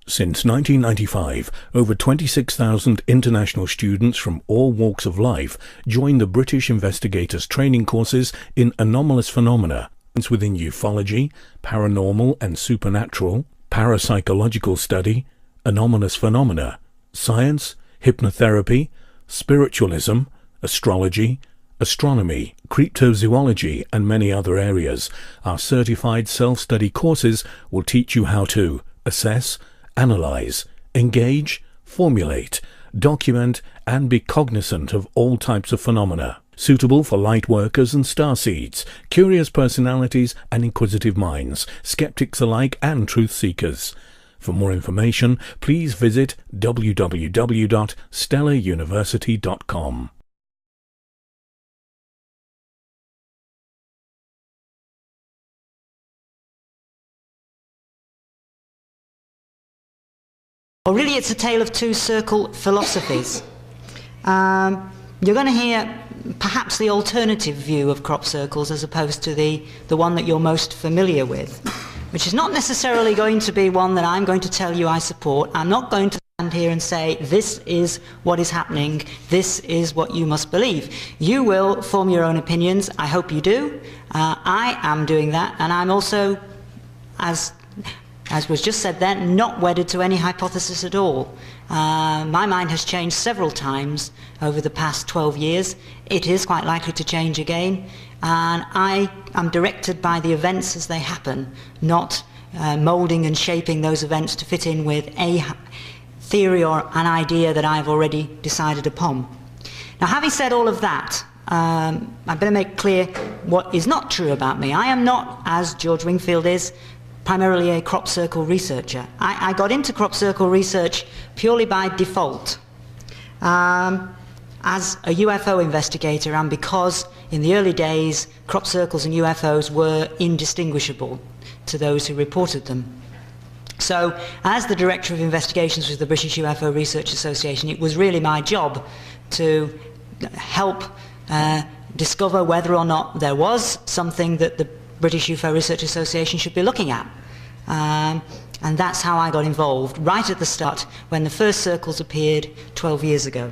Since 1995, over 26,000 international students from all walks of life join the British investigators' training courses in anomalous phenomena within ufology, paranormal and supernatural, parapsychological study, anomalous phenomena, science, hypnotherapy, spiritualism, astrology, astronomy, cryptozoology, and many other areas. Our certified self-study courses will teach you how to assess, analyze, engage, formulate, document, and be cognizant of all types of phenomena, suitable for light workers and starseeds, curious personalities and inquisitive minds, skeptics alike and truth seekers. For more information, please visit www.stellaruniversity.com. Well, really, it's a tale of two circle philosophies. You're going to hear perhaps the alternative view of crop circles as opposed to the one that you're most familiar with, which is not necessarily going to be one that I'm going to tell you I support. I'm not going to stand here and say, this is what is happening, this is what you must believe. You will form your own opinions. I hope you do. I am doing that, and I'm also, as was just said then, not wedded to any hypothesis at all. My mind has changed several times over the past 12 years. It is quite likely to change again, and I am directed by the events as they happen, not moulding and shaping those events to fit in with a theory or an idea that I've already decided upon. Now, having said all of that, I better make clear what is not true about me. I am not, as George Wingfield is, primarily a crop circle researcher. I got into crop circle research purely by default as a UFO investigator, and because in the early days crop circles and UFOs were indistinguishable to those who reported them. So as the Director of Investigations with the British UFO Research Association, it was really my job to help discover whether or not there was something that the British UFO Research Association should be looking at. And that's how I got involved, right at the start, when the first circles appeared 12 years ago.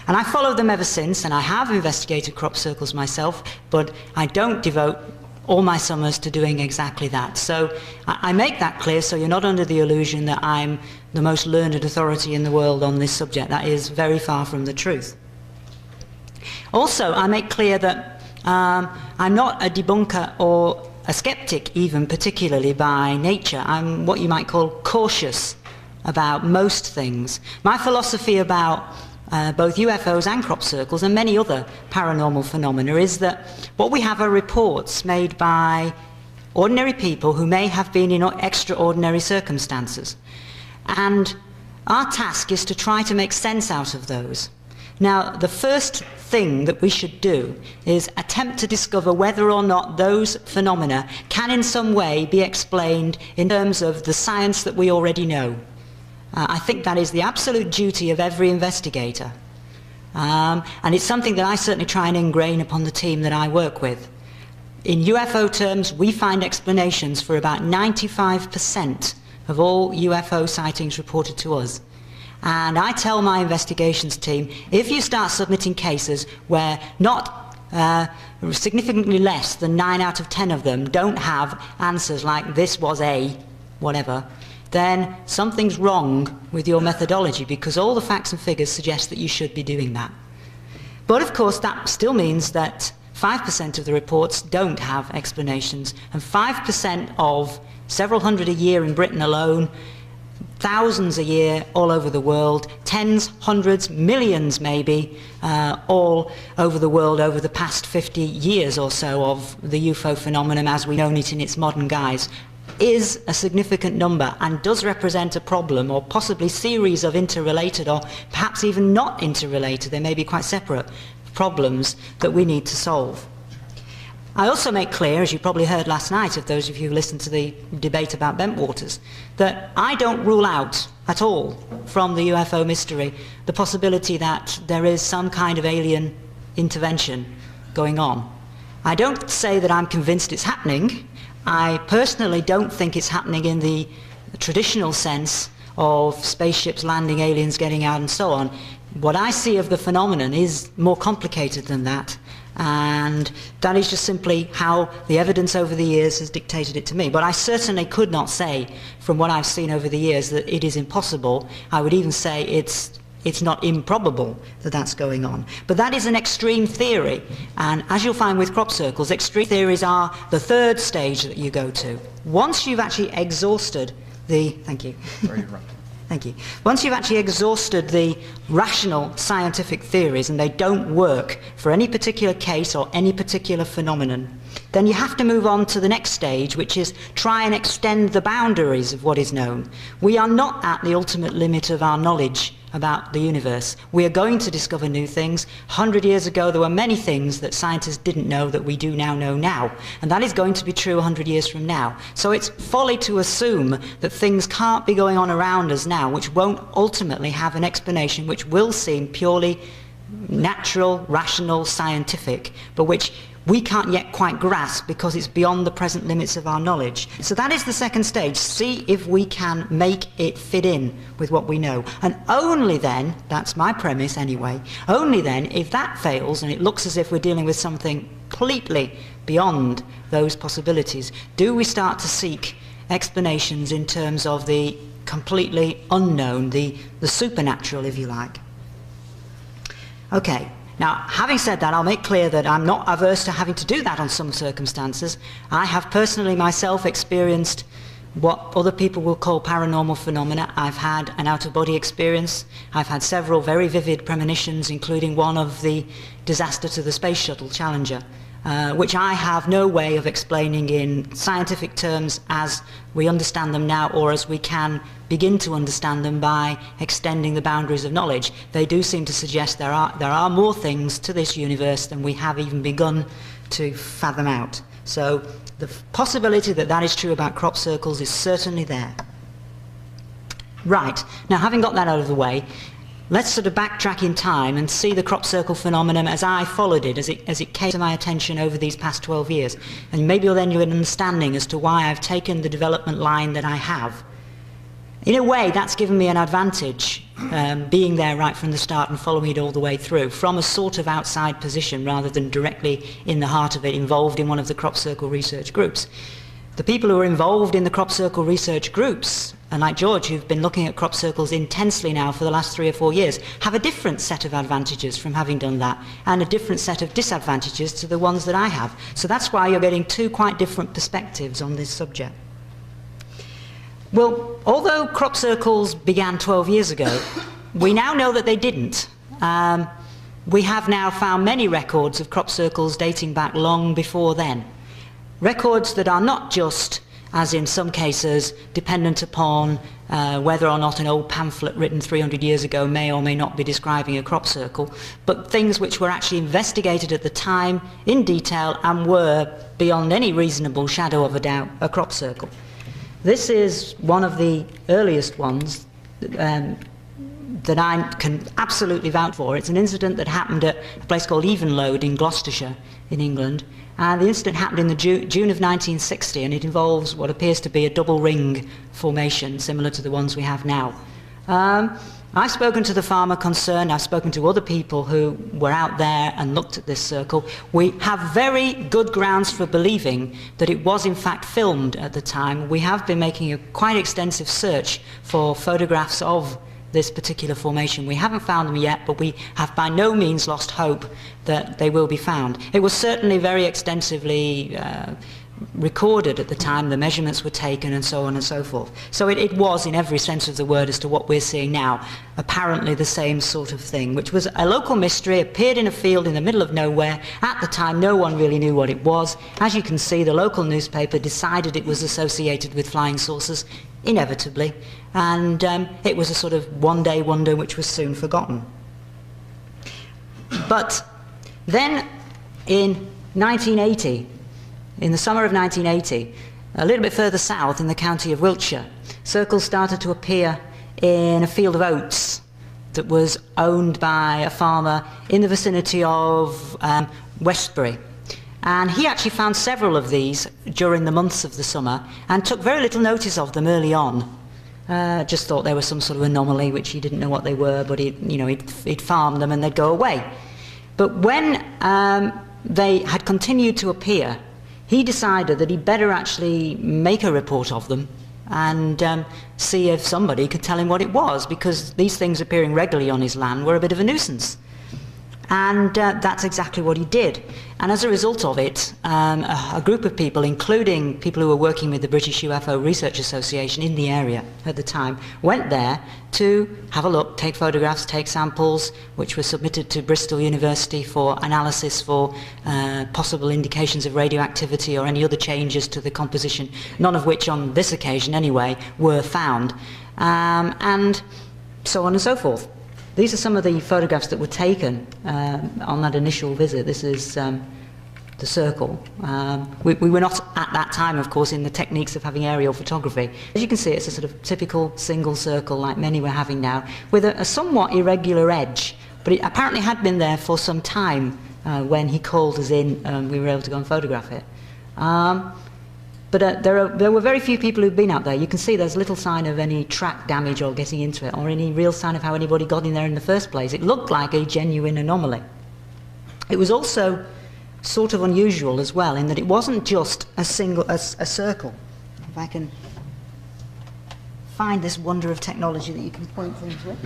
And I followed them ever since, and I have investigated crop circles myself, but I don't devote all my summers to doing exactly that. So I make that clear so you're not under the illusion that I'm the most learned authority in the world on this subject. That is very far from the truth. Also, I make clear that I'm not a debunker or a skeptic, even particularly by nature. I'm what you might call cautious about most things. My philosophy about both UFOs and crop circles and many other paranormal phenomena is that what we have are reports made by ordinary people who may have been in extraordinary circumstances. And our task is to try to make sense out of those. Now, the first thing that we should do is attempt to discover whether or not those phenomena can in some way be explained in terms of the science that we already know. I think that is the absolute duty of every investigator. And it's something that I certainly try and ingrain upon the team that I work with. In UFO terms, we find explanations for about 95% of all UFO sightings reported to us. And I tell my investigations team, if you start submitting cases where not significantly less than 9 out of 10 of them don't have answers like this was a whatever, then something's wrong with your methodology, because all the facts and figures suggest that you should be doing that. But of course that still means that 5% of the reports don't have explanations, and 5% of several hundred a year in Britain alone, thousands a year all over the world, tens, hundreds, millions maybe, all over the world over the past 50 years or so of the UFO phenomenon as we know it in its modern guise, is a significant number and does represent a problem, or possibly series of interrelated or perhaps even not interrelated, they may be quite separate problems that we need to solve. I also make clear, as you probably heard last night, of those of you who listened to the debate about Bentwaters, that I don't rule out at all from the UFO mystery the possibility that there is some kind of alien intervention going on. I don't say that I'm convinced it's happening. I personally don't think it's happening in the traditional sense of spaceships landing, aliens getting out and so on. What I see of the phenomenon is more complicated than that, and that is just simply how the evidence over the years has dictated it to me. But I certainly could not say, from what I've seen over the years, that it is impossible. I would even say it's not improbable that that's going on. But that is an extreme theory, and as you'll find with crop circles, extreme theories are the third stage that you go to. Once you've actually exhausted the... Thank you. Thank you. Once you've actually exhausted the rational scientific theories and they don't work for any particular case or any particular phenomenon, then you have to move on to the next stage, which is try and extend the boundaries of what is known. We are not at the ultimate limit of our knowledge about the universe. We are going to discover new things. 100 years ago there were many things that scientists didn't know that we do now know now, and that is going to be true 100 years from now. So it's folly to assume that things can't be going on around us now which won't ultimately have an explanation which will seem purely natural, rational, scientific, but which we can't yet quite grasp because it's beyond the present limits of our knowledge. So that is the second stage. See if we can make it fit in with what we know. And only then, that's my premise anyway, only then, if that fails and it looks as if we're dealing with something completely beyond those possibilities, do we start to seek explanations in terms of the completely unknown, the supernatural, if you like. Okay. Now, having said that, I'll make clear that I'm not averse to having to do that on some circumstances. I have personally myself experienced what other people will call paranormal phenomena. I've had an out-of-body experience. I've had several very vivid premonitions, including one of the disaster to the Space Shuttle Challenger, which I have no way of explaining in scientific terms as we understand them now, or as we can begin to understand them by extending the boundaries of knowledge. They do seem to suggest there are more things to this universe than we have even begun to fathom out. So the possibility that that is true about crop circles is certainly there. Right, now having got that out of the way, let's sort of backtrack in time and see the crop circle phenomenon as I followed it, as it came to my attention over these past 12 years. And maybe then you'll get an understanding as to why I've taken the development line that I have. In a way, that's given me an advantage, being there right from the start and following it all the way through, from a sort of outside position rather than directly in the heart of it, involved in one of the crop circle research groups. The people who are involved in the crop circle research groups, and like George, who've been looking at crop circles intensely now for the last 3 or 4 years, have a different set of advantages from having done that, and a different set of disadvantages to the ones that I have. So that's why you're getting two quite different perspectives on this subject. Well, although crop circles began 12 years ago, we now know that they didn't. We have now found many records of crop circles dating back long before then. Records that are not just, as in some cases, dependent upon whether or not an old pamphlet written 300 years ago may or may not be describing a crop circle, but things which were actually investigated at the time in detail and were, beyond any reasonable shadow of a doubt, a crop circle. This is one of the earliest ones that I can absolutely vouch for. It's an incident that happened at a place called Evenlode in Gloucestershire in England, and the incident happened in the June of 1960, and it involves what appears to be a double ring formation similar to the ones we have now. I've spoken to the farmer concerned, I've spoken to other people who were out there and looked at this circle. We have very good grounds for believing that it was in fact filmed at the time. We have been making a quite extensive search for photographs of this particular formation. We haven't found them yet, but we have by no means lost hope that they will be found. It was certainly very extensively recorded at the time, the measurements were taken and so on and so forth. So it was, in every sense of the word, as to what we're seeing now, apparently the same sort of thing, which was a local mystery, appeared in a field in the middle of nowhere. At the time, no one really knew what it was. As you can see, the local newspaper decided it was associated with flying saucers, inevitably, and it was a sort of one-day wonder which was soon forgotten. But then, in 1980, in the summer of 1980, a little bit further south in the county of Wiltshire, circles started to appear in a field of oats that was owned by a farmer in the vicinity of Westbury. And he actually found several of these during the months of the summer and took very little notice of them early on. just thought they were some sort of anomaly, which he didn't know what they were, but he'd farm them and they'd go away. But when they had continued to appear, he decided that he'd better actually make a report of them and see if somebody could tell him what it was, because these things appearing regularly on his land were a bit of a nuisance. And that's exactly what he did. And as a result of it, a group of people, including people who were working with the British UFO Research Association in the area at the time, went there to have a look, take photographs, take samples, which were submitted to Bristol University for analysis for possible indications of radioactivity or any other changes to the composition, none of which on this occasion anyway were found, and so on and so forth. These are some of the photographs that were taken on that initial visit. This is the circle. We were not at that time, of course, in the techniques of having aerial photography. As you can see, it's a sort of typical single circle like many we're having now, with a somewhat irregular edge, but it apparently had been there for some time when he called us in and we were able to go and photograph it. But there were very few people who've been out there. You can see there's little sign of any track damage or getting into it, or any real sign of how anybody got in there in the first place. It looked like a genuine anomaly. It was also sort of unusual as well, in that it wasn't just a circle. If I can find this wonder of technology that you can point things with,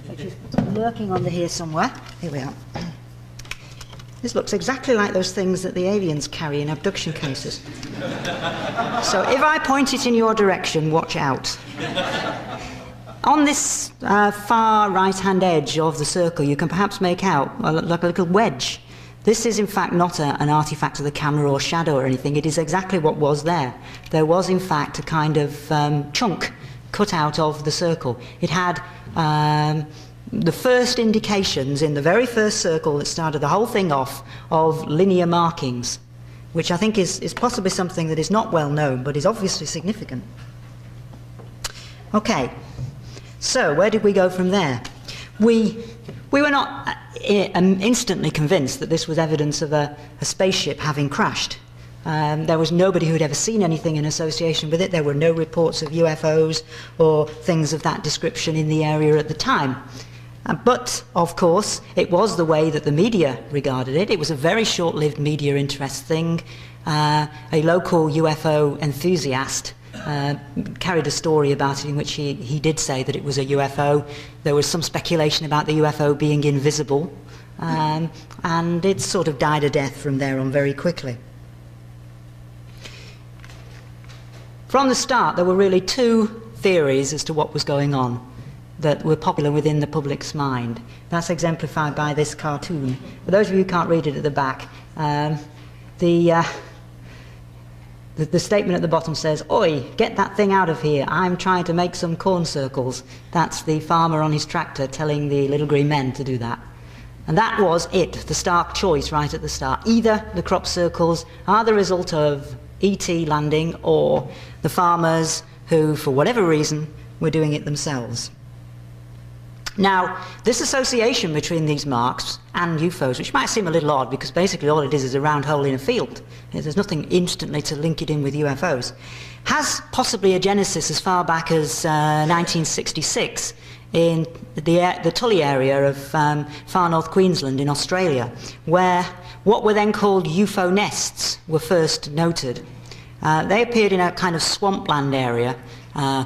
which is lurking under here somewhere. Here we are. This looks exactly like those things that the aliens carry in abduction cases. So if I point it in your direction, watch out. On this far right-hand edge of the circle, you can perhaps make out like a little wedge. This is in fact not an artifact of the camera or shadow or anything. It is exactly what was there. There was in fact a kind of chunk cut out of the circle. It had the first indications in the very first circle that started the whole thing off of linear markings, which I think is possibly something that is not well known but is obviously significant. Okay, so where did we go from there? We were not instantly convinced that this was evidence of a spaceship having crashed. There was nobody who had ever seen anything in association with it. There were no reports of UFOs or things of that description in the area at the time. But, of course, it was the way that the media regarded it. It was a very short-lived media interest thing. A local UFO enthusiast carried a story about it in which he did say that it was a UFO. There was some speculation about the UFO being invisible, and it sort of died a death from there on very quickly. From the start, there were really two theories as to what was going on that were popular within the public's mind. That's exemplified by this cartoon. For those of you who can't read it at the back, the statement at the bottom says, "Oi, get that thing out of here, I'm trying to make some corn circles." That's the farmer on his tractor telling the little green men to do that. And that was it, the stark choice right at the start. Either the crop circles are the result of ET landing, or the farmers who, for whatever reason, were doing it themselves. Now, this association between these marks and UFOs, which might seem a little odd because basically all it is a round hole in a field, there's nothing instantly to link it in with UFOs, has possibly a genesis as far back as 1966 in the Tully area of far north Queensland in Australia, where what were then called UFO nests were first noted. They appeared in a kind of swampland area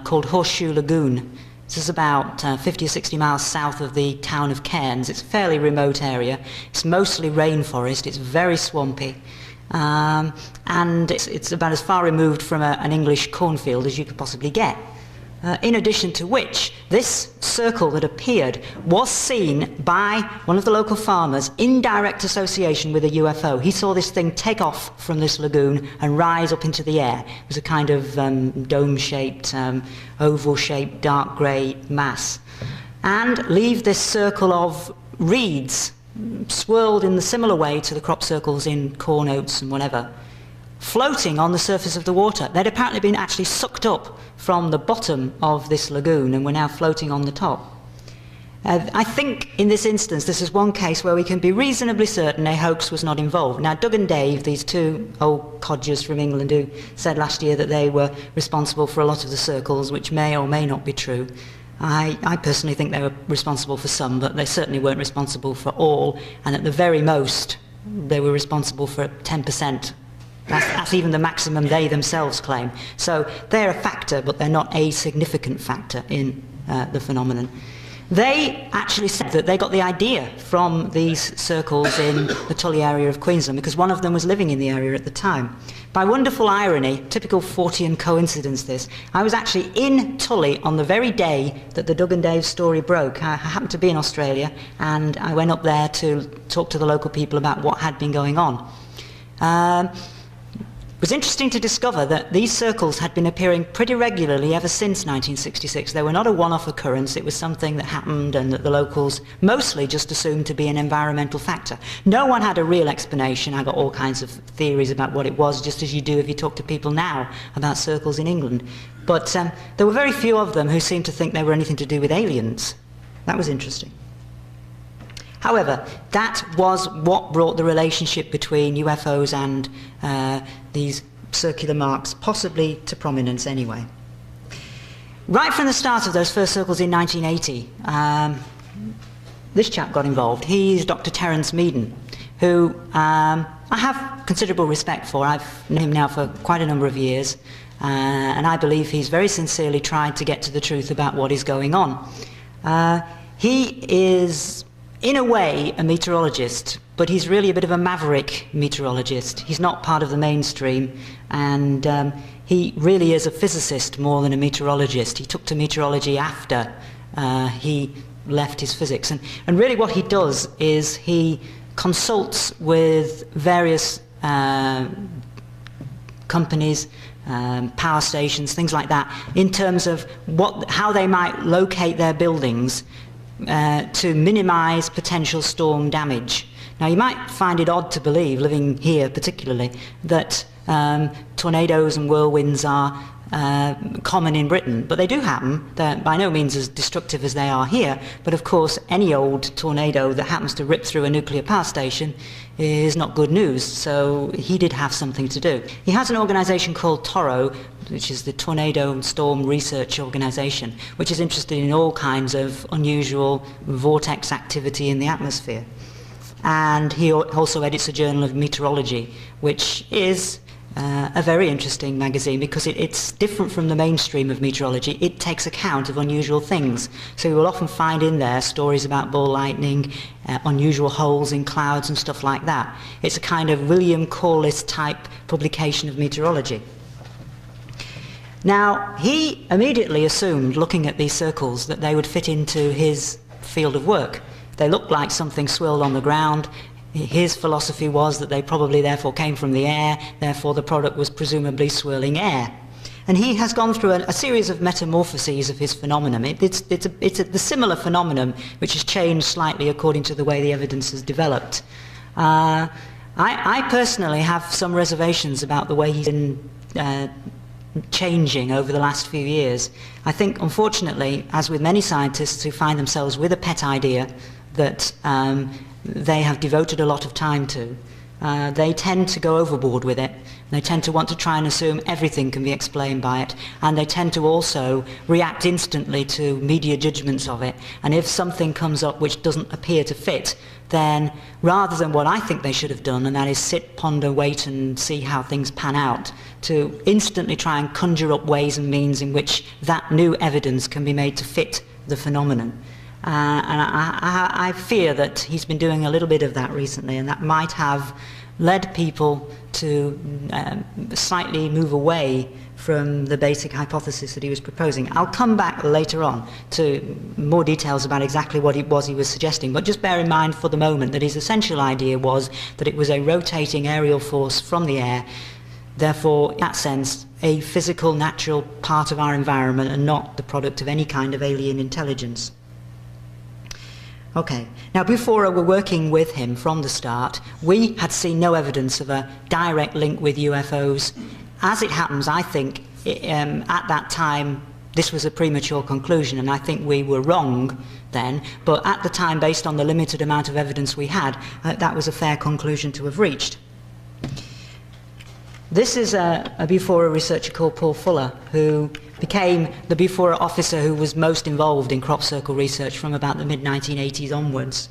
called Horseshoe Lagoon. This is about 50 or 60 miles south of the town of Cairns. It's a fairly remote area. It's mostly rainforest. It's very swampy. And it's about as far removed from an English cornfield as you could possibly get. In addition to which, this circle that appeared was seen by one of the local farmers in direct association with a UFO. He saw this thing take off from this lagoon and rise up into the air. It was a kind of dome-shaped, oval-shaped, dark grey mass. And leave this circle of reeds, swirled in the similar way to the crop circles in corn, oats and whatever, floating on the surface of the water. They'd apparently been actually sucked up from the bottom of this lagoon and were now floating on the top. I think in this instance this is one case where we can be reasonably certain a hoax was not involved. Now Doug and Dave, these two old codgers from England who said last year that they were responsible for a lot of the circles, which may or may not be true. I personally think they were responsible for some, but they certainly weren't responsible for all, and at the very most they were responsible for 10%. That's even the maximum they themselves claim. So they're a factor, but they're not a significant factor in the phenomenon. They actually said that they got the idea from these circles in the Tully area of Queensland, because one of them was living in the area at the time. By wonderful irony, typical Fortean coincidence this, I was actually in Tully on the very day that the Doug and Dave story broke. I happened to be in Australia, and I went up there to talk to the local people about what had been going on. It was interesting to discover that these circles had been appearing pretty regularly ever since 1966. They were not a one-off occurrence. It was something that happened and that the locals mostly just assumed to be an environmental factor. No one had a real explanation. I got all kinds of theories about what it was, just as you do if you talk to people now about circles in England. But there were very few of them who seemed to think they were anything to do with aliens. That was interesting. However, that was what brought the relationship between UFOs and these circular marks possibly to prominence anyway. Right from the start of those first circles in 1980, this chap got involved. He's Dr. Terence Meaden, who I have considerable respect for. I've known him now for quite a number of years, and I believe he's very sincerely tried to get to the truth about what is going on. He is, in a way, a meteorologist, but he's really a bit of a maverick meteorologist. He's not part of the mainstream, and he really is a physicist more than a meteorologist. He took to meteorology after he left his physics. And really what he does is he consults with various companies, power stations, things like that, in terms of how they might locate their buildings to minimise potential storm damage. Now you might find it odd to believe, living here particularly, that tornadoes and whirlwinds are common in Britain, but they do happen. They're by no means as destructive as they are here, but of course any old tornado that happens to rip through a nuclear power station is not good news, so he did have something to do. He has an organisation called TORO, which is the Tornado and Storm Research Organisation, which is interested in all kinds of unusual vortex activity in the atmosphere. And he also edits a journal of meteorology, which is a very interesting magazine because it's different from the mainstream of meteorology. It takes account of unusual things. So you will often find in there stories about ball lightning, unusual holes in clouds and stuff like that. It's a kind of William Corliss type publication of meteorology. Now, he immediately assumed, looking at these circles, that they would fit into his field of work. They looked like something swirled on the ground. His philosophy was that they probably therefore came from the air, therefore the product was presumably swirling air. And he has gone through a series of metamorphoses of his phenomenon. It's the similar phenomenon which has changed slightly according to the way the evidence has developed. I personally have some reservations about the way he's been changing over the last few years. I think, unfortunately, as with many scientists who find themselves with a pet idea that they have devoted a lot of time to, they tend to go overboard with it. They tend to want to try and assume everything can be explained by it, and they tend to also react instantly to media judgments of it. And if something comes up which doesn't appear to fit, then rather than what I think they should have done, and that is sit, ponder, wait and see how things pan out, to instantly try and conjure up ways and means in which that new evidence can be made to fit the phenomenon. And I fear that he's been doing a little bit of that recently, and that might have led people to slightly move away from the basic hypothesis that he was proposing. I'll come back later on to more details about exactly what it was he was suggesting, but just bear in mind for the moment that his essential idea was that it was a rotating aerial force from the air, therefore, in that sense, a physical, natural part of our environment and not the product of any kind of alien intelligence. Okay, now before we were working with him from the start, we had seen no evidence of a direct link with UFOs. As it happens, I think, at that time, this was a premature conclusion, and I think we were wrong then, but at the time, based on the limited amount of evidence we had, that was a fair conclusion to have reached. This is a Bufora researcher called Paul Fuller, who became the Bufora officer who was most involved in crop circle research from about the mid-1980s onwards.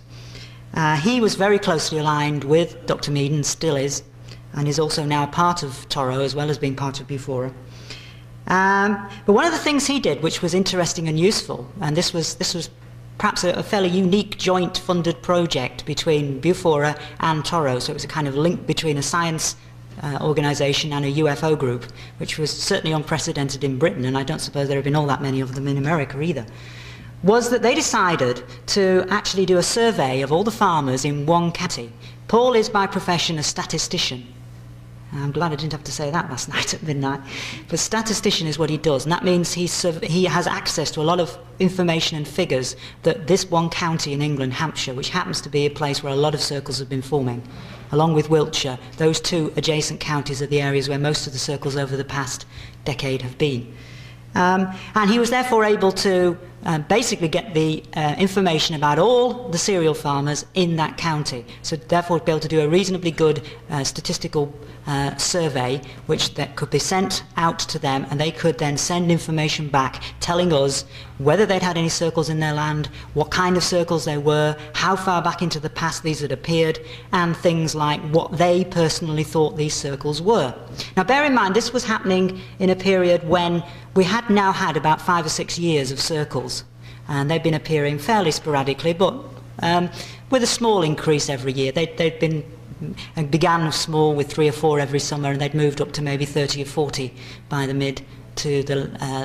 He was very closely aligned with Dr. Mead, and still is, and is also now part of Toro as well as being part of Bufora. But one of the things he did, which was interesting and useful, and this was perhaps a fairly unique joint funded project between Bufora and Toro, so it was a kind of link between a science organisation and a UFO group, which was certainly unprecedented in Britain, and I don't suppose there have been all that many of them in America either, was that they decided to actually do a survey of all the farmers in one county. Paul is by profession a statistician. I'm glad I didn't have to say that last night at midnight. But statistician is what he does, and that means he has access to a lot of information and figures that this one county in England, Hampshire, which happens to be a place where a lot of circles have been forming, along with Wiltshire, those two adjacent counties are the areas where most of the circles over the past decade have been. And he was therefore able to basically get the information about all the cereal farmers in that county. So therefore be able to do a reasonably good statistical survey, which that could be sent out to them, and they could then send information back telling us whether they'd had any circles in their land, what kind of circles they were, how far back into the past these had appeared, and things like what they personally thought these circles were. Now bear in mind, this was happening in a period when we had now had about 5 or 6 years of circles, and they'd been appearing fairly sporadically, but with a small increase every year. They'd been and began small with 3 or 4 every summer, and they'd moved up to maybe 30 or 40 by the mid to the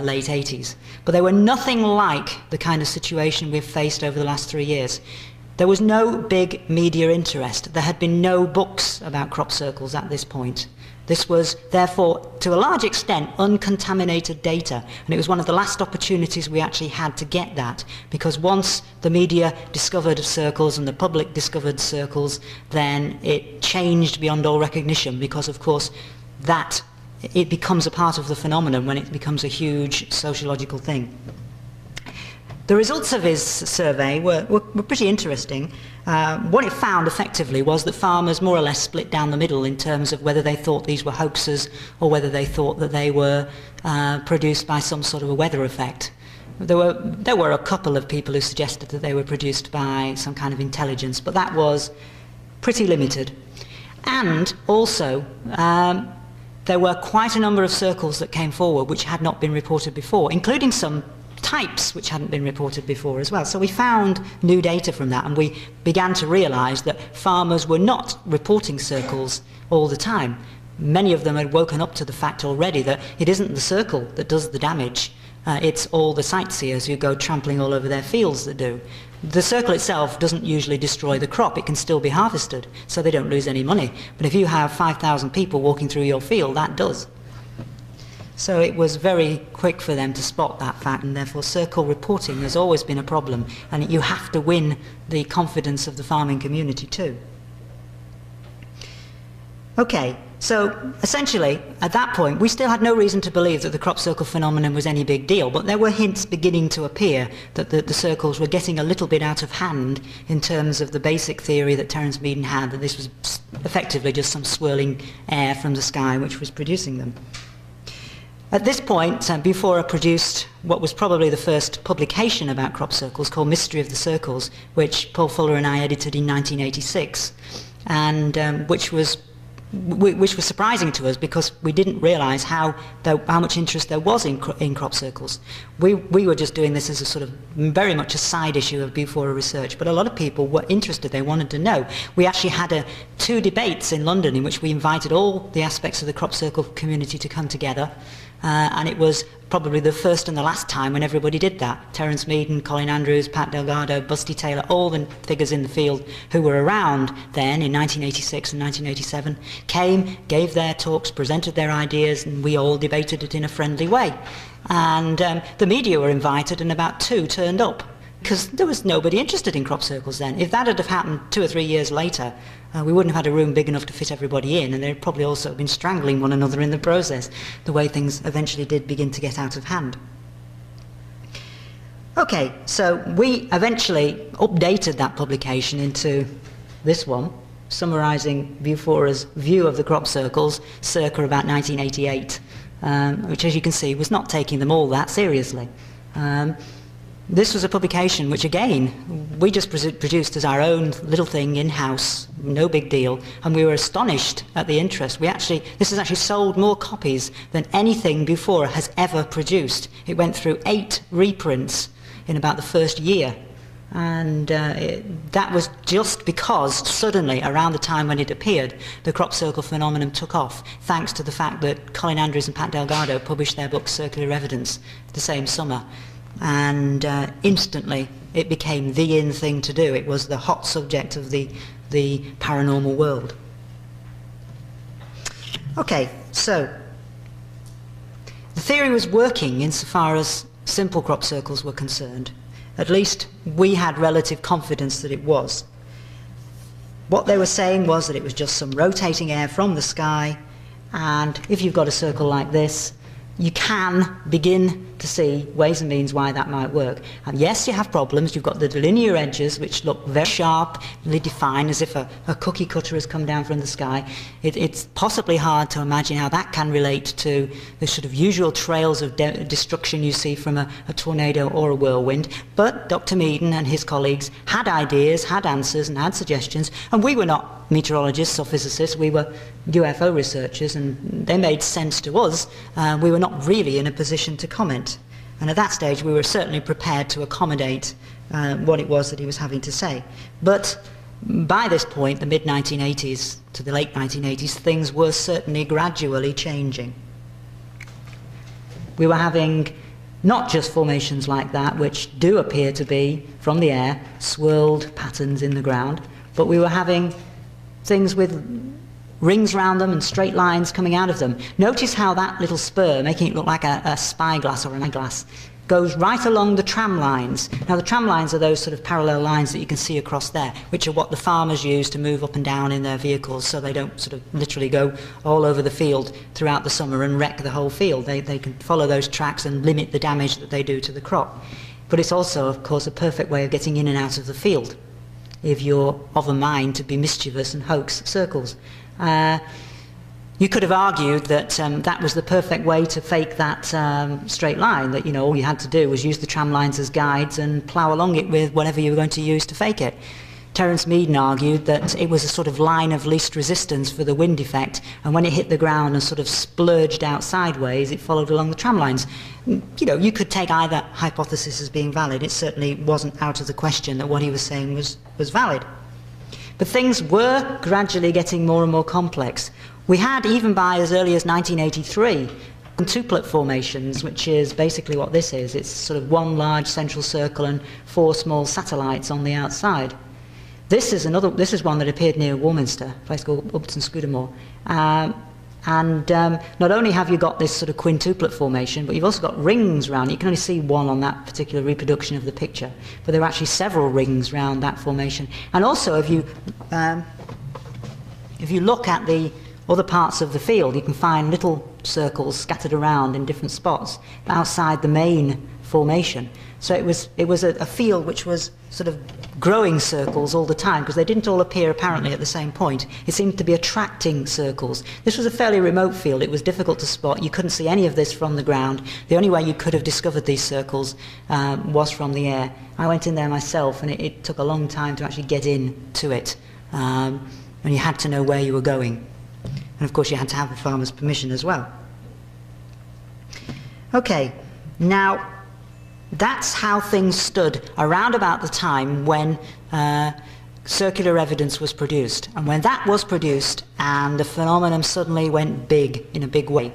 late 80s. But they were nothing like the kind of situation we've faced over the last 3 years. There was no big media interest. There had been no books about crop circles at this point. This was, therefore, to a large extent, uncontaminated data, and it was one of the last opportunities we actually had to get that, because once the media discovered circles and the public discovered circles, then it changed beyond all recognition, because, of course, that it becomes a part of the phenomenon when it becomes a huge sociological thing. The results of his survey were pretty interesting. What it found effectively was that farmers more or less split down the middle in terms of whether they thought these were hoaxes or whether they thought that they were produced by some sort of a weather effect. There were a couple of people who suggested that they were produced by some kind of intelligence, but that was pretty limited. And also, there were quite a number of circles that came forward which had not been reported before, including some types which hadn't been reported before as well. So we found new data from that, and we began to realise that farmers were not reporting circles all the time. Many of them had woken up to the fact already that it isn't the circle that does the damage, it's all the sightseers who go trampling all over their fields that do. The circle itself doesn't usually destroy the crop, it can still be harvested, so they don't lose any money. But if you have 5,000 people walking through your field, that does. So it was very quick for them to spot that fact, and therefore circle reporting has always been a problem, and you have to win the confidence of the farming community too. Okay, so essentially at that point we still had no reason to believe that the crop circle phenomenon was any big deal, but there were hints beginning to appear that the circles were getting a little bit out of hand in terms of the basic theory that Terence Meaden had, that this was effectively just some swirling air from the sky which was producing them. At this point, Bufora produced what was probably the first publication about crop circles, called Mystery of the Circles, which Paul Fuller and I edited in 1986, and which was surprising to us because we didn't realise how much interest there was in crop circles. We were just doing this as a sort of very much a side issue of Bufora research, but a lot of people were interested, they wanted to know. We actually had 2 debates in London in which we invited all the aspects of the crop circle community to come together. And it was probably the first and the last time when everybody did that. Terence Meaden, Colin Andrews, Pat Delgado, Busty Taylor, all the figures in the field who were around then in 1986 and 1987 came, gave their talks, presented their ideas, and we all debated it in a friendly way. And the media were invited, and about 2 turned up, because there was nobody interested in crop circles then. If that had have happened 2 or 3 years later, we wouldn't have had a room big enough to fit everybody in, and they'd probably also been strangling one another in the process, the way things eventually did begin to get out of hand. Okay, so we eventually updated that publication into this one, summarising Vufora's view of the crop circles circa about 1988, which, as you can see, was not taking them all that seriously. This was a publication which, again, we just produced as our own little thing in-house, no big deal, and we were astonished at the interest. This has actually sold more copies than anything Vufora has ever produced. It went through 8 reprints in about the first year. And that was just because suddenly, around the time when it appeared, the crop circle phenomenon took off, thanks to the fact that Colin Andrews and Pat Delgado published their book Circular Evidence the same summer. And instantly it became the in thing to do. It was the hot subject of the paranormal world. Okay, so the theory was working insofar as simple crop circles were concerned. At least we had relative confidence that it was. What they were saying was that it was just some rotating air from the sky, and if you've got a circle like this, you can begin to see ways and means why that might work. And yes, you have problems. You've got the linear edges, which look very sharply defined, as if a cookie cutter has come down from the sky. It's possibly hard to imagine how that can relate to the sort of usual trails of destruction you see from a tornado or a whirlwind. But Dr. Meaden and his colleagues had ideas, had answers, and had suggestions, and we were not meteorologists or physicists. We were UFO researchers, and they made sense to us. We were not really in a position to comment. And at that stage we were certainly prepared to accommodate what it was that he was having to say. But by this point, the mid-1980s to the late 1980s, things were certainly gradually changing. We were having not just formations like that, which do appear to be, from the air, swirled patterns in the ground, but we were having things with rings round them and straight lines coming out of them. Notice how that little spur, making it look like a spyglass or an eyeglass, goes right along the tram lines. Now the tram lines are those sort of parallel lines that you can see across there, which are what the farmers use to move up and down in their vehicles, so they don't sort of literally go all over the field throughout the summer and wreck the whole field. They can follow those tracks and limit the damage that they do to the crop. But it's also, of course, a perfect way of getting in and out of the field if you're of a mind to be mischievous and hoax circles. You could have argued that that was the perfect way to fake that straight line, that, you know, all you had to do was use the tram lines as guides and plough along it with whatever you were going to use to fake it. Terence Meaden argued that it was a sort of line of least resistance for the wind effect, and when it hit the ground and sort of splurged out sideways, it followed along the tram lines. You know, you could take either hypothesis as being valid. It certainly wasn't out of the question that what he was saying was valid. But things were gradually getting more and more complex. We had, even by as early as 1983, quintuplet formations, which is basically what this is. It's sort of one large central circle and 4 small satellites on the outside. This is one that appeared near Warminster, a place called Upton Scudamore. Not only have you got this sort of quintuplet formation, but you've also got rings round. You can only see one on that particular reproduction of the picture, but there are actually several rings round that formation. And also, if you look at the other parts of the field, you can find little circles scattered around in different spots outside the main formation. So it was a field which was sort of growing circles all the time, because they didn't all appear apparently at the same point. It seemed to be attracting circles. This was a fairly remote field. It was difficult to spot. You couldn't see any of this from the ground. The only way you could have discovered these circles was from the air. I went in there myself, and it took a long time to actually get into it. And you had to know where you were going. And of course you had to have the farmer's permission as well. Okay, now that's how things stood around about the time when circular evidence was produced. And when that was produced and the phenomenon suddenly went big in a big way,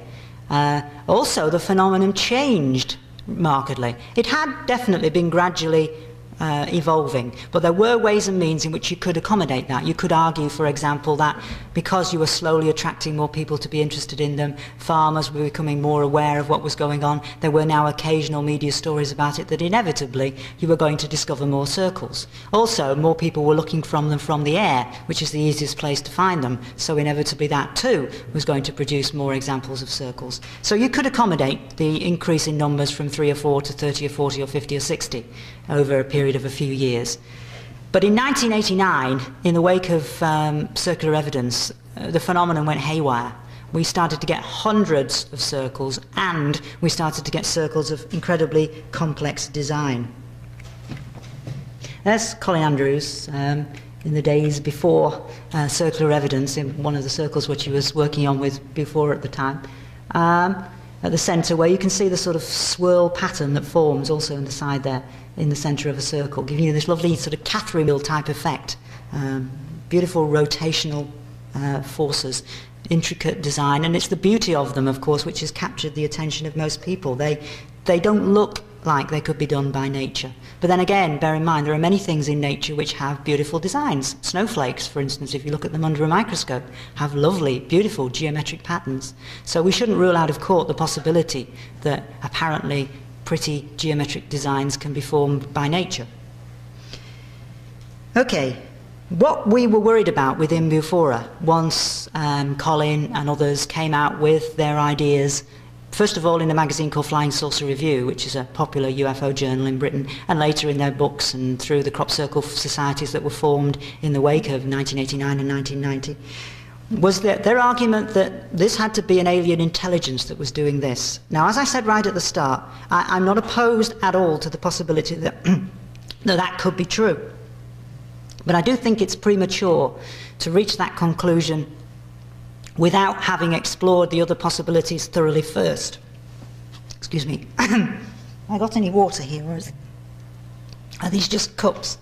also the phenomenon changed markedly. It had definitely been gradually evolving. But there were ways and means in which you could accommodate that. You could argue, for example, that because you were slowly attracting more people to be interested in them, farmers were becoming more aware of what was going on. There were now occasional media stories about it, that inevitably you were going to discover more circles. Also, more people were looking from them from the air, which is the easiest place to find them. So inevitably that too was going to produce more examples of circles. So you could accommodate the increase in numbers from 3 or 4 to 30 or 40 or 50 or 60 over a period of a few years. But in 1989, in the wake of circular evidence, the phenomenon went haywire. We started to get hundreds of circles, and we started to get circles of incredibly complex design. There's Colin Andrews in the days before circular evidence, in one of the circles which he was working on with before at the time. At the centre, where you can see the sort of swirl pattern that forms also in the side there, in the centre of a circle, giving you this lovely sort of Catherine wheel type effect. Beautiful rotational forces, intricate design, and it's the beauty of them, of course, which has captured the attention of most people. They don't look like they could be done by nature. But then again, bear in mind, there are many things in nature which have beautiful designs. Snowflakes, for instance, if you look at them under a microscope, have lovely, beautiful geometric patterns. So we shouldn't rule out of court the possibility that apparently pretty geometric designs can be formed by nature. Okay, what we were worried about with Imbuphora, once Colin and others came out with their ideas, first of all in a magazine called Flying Saucer Review, which is a popular UFO journal in Britain, and later in their books and through the crop circle societies that were formed in the wake of 1989 and 1990, was that their argument that this had to be an alien intelligence that was doing this. Now, as I said right at the start, I'm not opposed at all to the possibility that that could be true. But I do think it's premature to reach that conclusion without having explored the other possibilities thoroughly first. Excuse me. Have I got any water here, or are these just cups?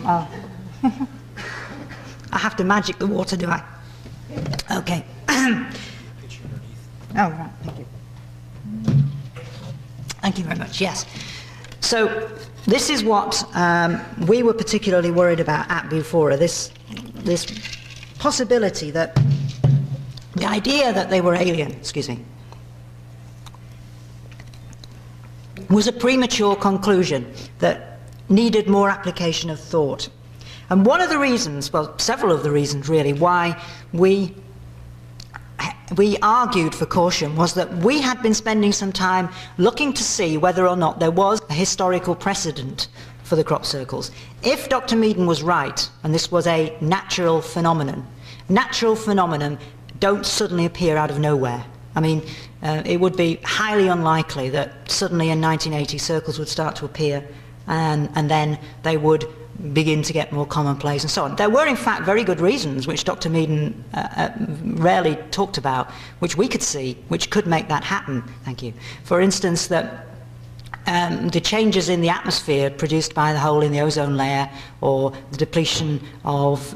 Oh. I have to magic the water, do I? Okay. Oh, right, thank you. Thank you very much, yes. So this is what we were particularly worried about at Bufora, this possibility that the idea that they were alien, was a premature conclusion that needed more application of thought. And one of the reasons, well, several of the reasons really, why we argued for caution was that we had been spending some time looking to see whether or not there was a historical precedent for the crop circles. If Dr. Meaden was right, and this was a natural phenomenon don't suddenly appear out of nowhere. I mean, it would be highly unlikely that suddenly in 1980 circles would start to appear and then they would begin to get more commonplace and so on. There were in fact very good reasons, which Dr. Meaden rarely talked about, which we could see, which could make that happen. Thank you. For instance, that the changes in the atmosphere produced by the hole in the ozone layer, or the depletion of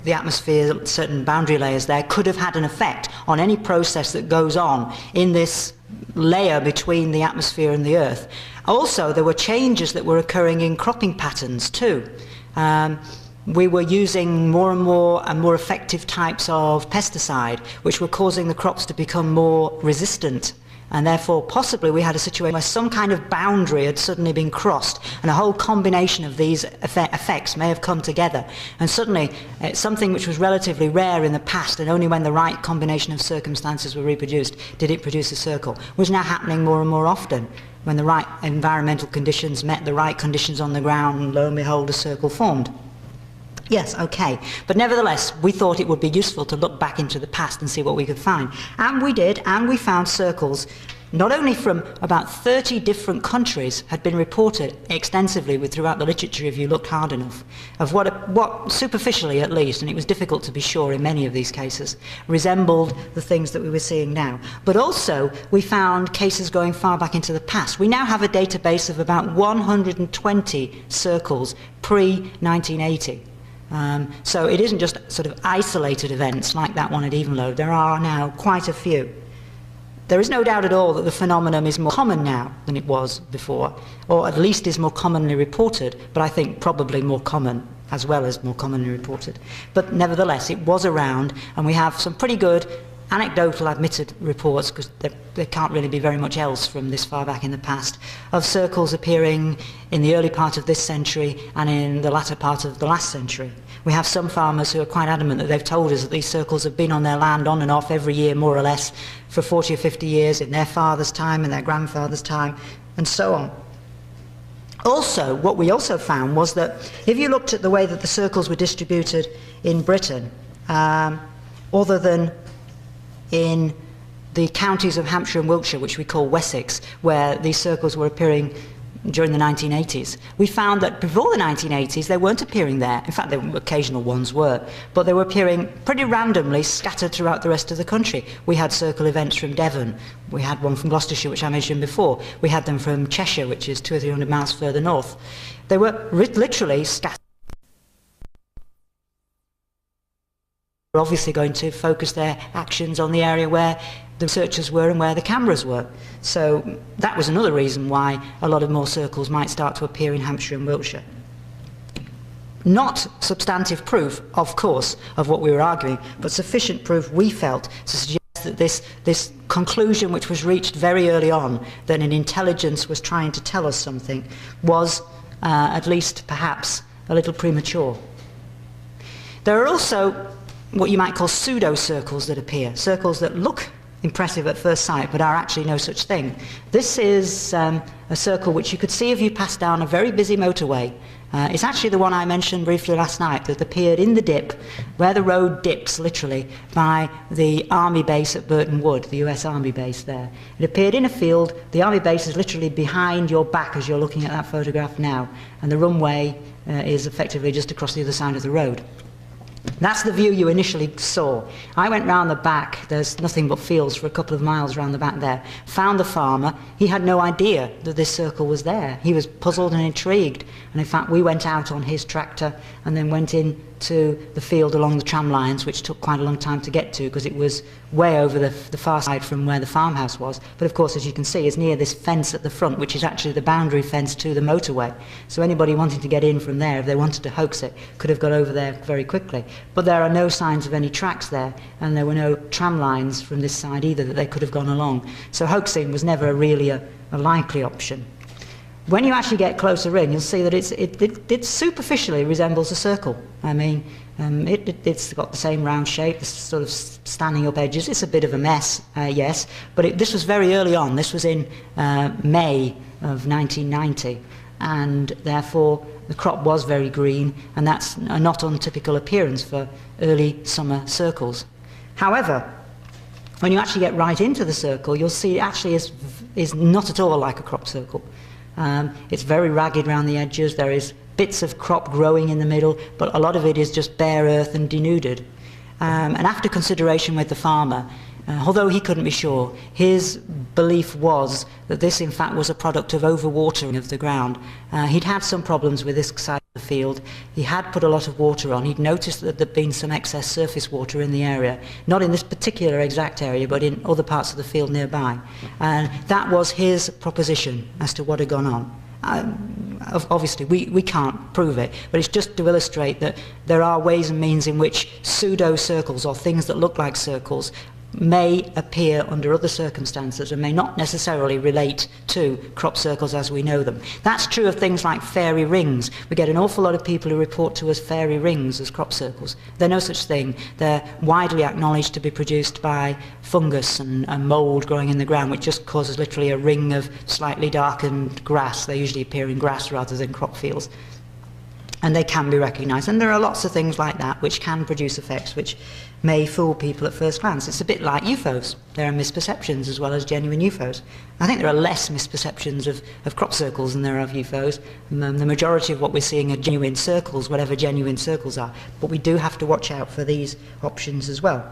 the atmosphere, certain boundary layers there, could have had an effect on any process that goes on in this layer between the atmosphere and the Earth. Also, there were changes that were occurring in cropping patterns too. We were using more and more effective types of pesticide, which were causing the crops to become more resistant. And therefore, possibly, we had a situation where some kind of boundary had suddenly been crossed, and a whole combination of these effects may have come together. And suddenly, something which was relatively rare in the past, and only when the right combination of circumstances were reproduced did it produce a circle, was now happening more and more often. When the right environmental conditions met the right conditions on the ground, and lo and behold, a circle formed. Yes, okay. But nevertheless, we thought it would be useful to look back into the past and see what we could find. And we did, and we found circles, not only from about 30 different countries, had been reported extensively throughout the literature, if you looked hard enough, of what superficially at least, and it was difficult to be sure in many of these cases, resembled the things that we were seeing now. But also, we found cases going far back into the past. We now have a database of about 120 circles pre-1980. So it isn't just sort of isolated events like that one at Evenlode. There are now quite a few. There is no doubt at all that the phenomenon is more common now than it was before, or at least is more commonly reported, but I think probably more common as well as more commonly reported. But nevertheless, it was around, and we have some pretty good anecdotal admitted reports, because there can't really be very much else from this far back in the past, of circles appearing in the early part of this century and in the latter part of the last century. We have some farmers who are quite adamant that they've told us that these circles have been on their land on and off every year, more or less, for 40 or 50 years in their father's time and their grandfather's time, and so on. Also, what we also found was that if you looked at the way that the circles were distributed in Britain, other than in the counties of Hampshire and Wiltshire, which we call Wessex, where these circles were appearing during the 1980s, we found that before the 1980s they weren't appearing there. In fact, occasional ones were, but they were appearing pretty randomly scattered throughout the rest of the country. We had circle events from Devon, we had one from Gloucestershire, which I mentioned before, we had them from Cheshire, which is 200 or 300 miles further north. They were literally scattered. We're obviously going to focus their actions on the area where the researchers were and where the cameras were. So that was another reason why a lot of more circles might start to appear in Hampshire and Wiltshire. Not substantive proof, of course, of what we were arguing, but sufficient proof, we felt, to suggest that this conclusion, which was reached very early on, that an intelligence was trying to tell us something, was at least perhaps a little premature. There are also what you might call pseudo-circles that appear, circles that look impressive at first sight but are actually no such thing. This is a circle which you could see if you passed down a very busy motorway. It's actually the one I mentioned briefly last night that appeared in the dip, where the road dips literally, by the army base at Burton Wood, the US Army base there. It appeared in a field. The army base is literally behind your back as you're looking at that photograph now, and the runway is effectively just across the other side of the road. That's the view you initially saw. I went round the back, there's nothing but fields for a couple of miles round the back there, found the farmer. He had no idea that this circle was there. He was puzzled and intrigued, and in fact we went out on his tractor and then went in to the field along the tram lines, which took quite a long time to get to because it was way over the far side from where the farmhouse was. But of course, as you can see, it's near this fence at the front, which is actually the boundary fence to the motorway. So anybody wanting to get in from there, if they wanted to hoax it, could have got over there very quickly. But there are no signs of any tracks there, and there were no tram lines from this side either that they could have gone along. So hoaxing was never really a likely option. When you actually get closer in, you'll see that it superficially resembles a circle. I mean, it's got the same round shape, the sort of standing up edges. It's a bit of a mess, yes, but this was very early on. This was in May of 1990, and therefore the crop was very green, and that's a not untypical appearance for early summer circles. However, when you actually get right into the circle, you'll see it actually is not at all like a crop circle. It's very ragged around the edges. There is bits of crop growing in the middle, but a lot of it is just bare earth and denuded. And after consideration with the farmer, although he couldn't be sure, his belief was that this in fact was a product of overwatering of the ground. He'd had some problems with this side of the field. He had put a lot of water on. He'd noticed that there'd been some excess surface water in the area, not in this particular exact area, but in other parts of the field nearby. And that was his proposition as to what had gone on. Obviously, we can't prove it, but it's just to illustrate that there are ways and means in which pseudo-circles, or things that look like circles, may appear under other circumstances and may not necessarily relate to crop circles as we know them. That's true of things like fairy rings. We get an awful lot of people who report to us fairy rings as crop circles. They're no such thing. They're widely acknowledged to be produced by fungus and mould growing in the ground, which just causes literally a ring of slightly darkened grass. They usually appear in grass rather than crop fields. And they can be recognised. And there are lots of things like that which can produce effects which may fool people at first glance. It's a bit like UFOs. There are misperceptions as well as genuine UFOs. I think there are less misperceptions of crop circles than there are of UFOs. The majority of what we're seeing are genuine circles, whatever genuine circles are. But we do have to watch out for these options as well.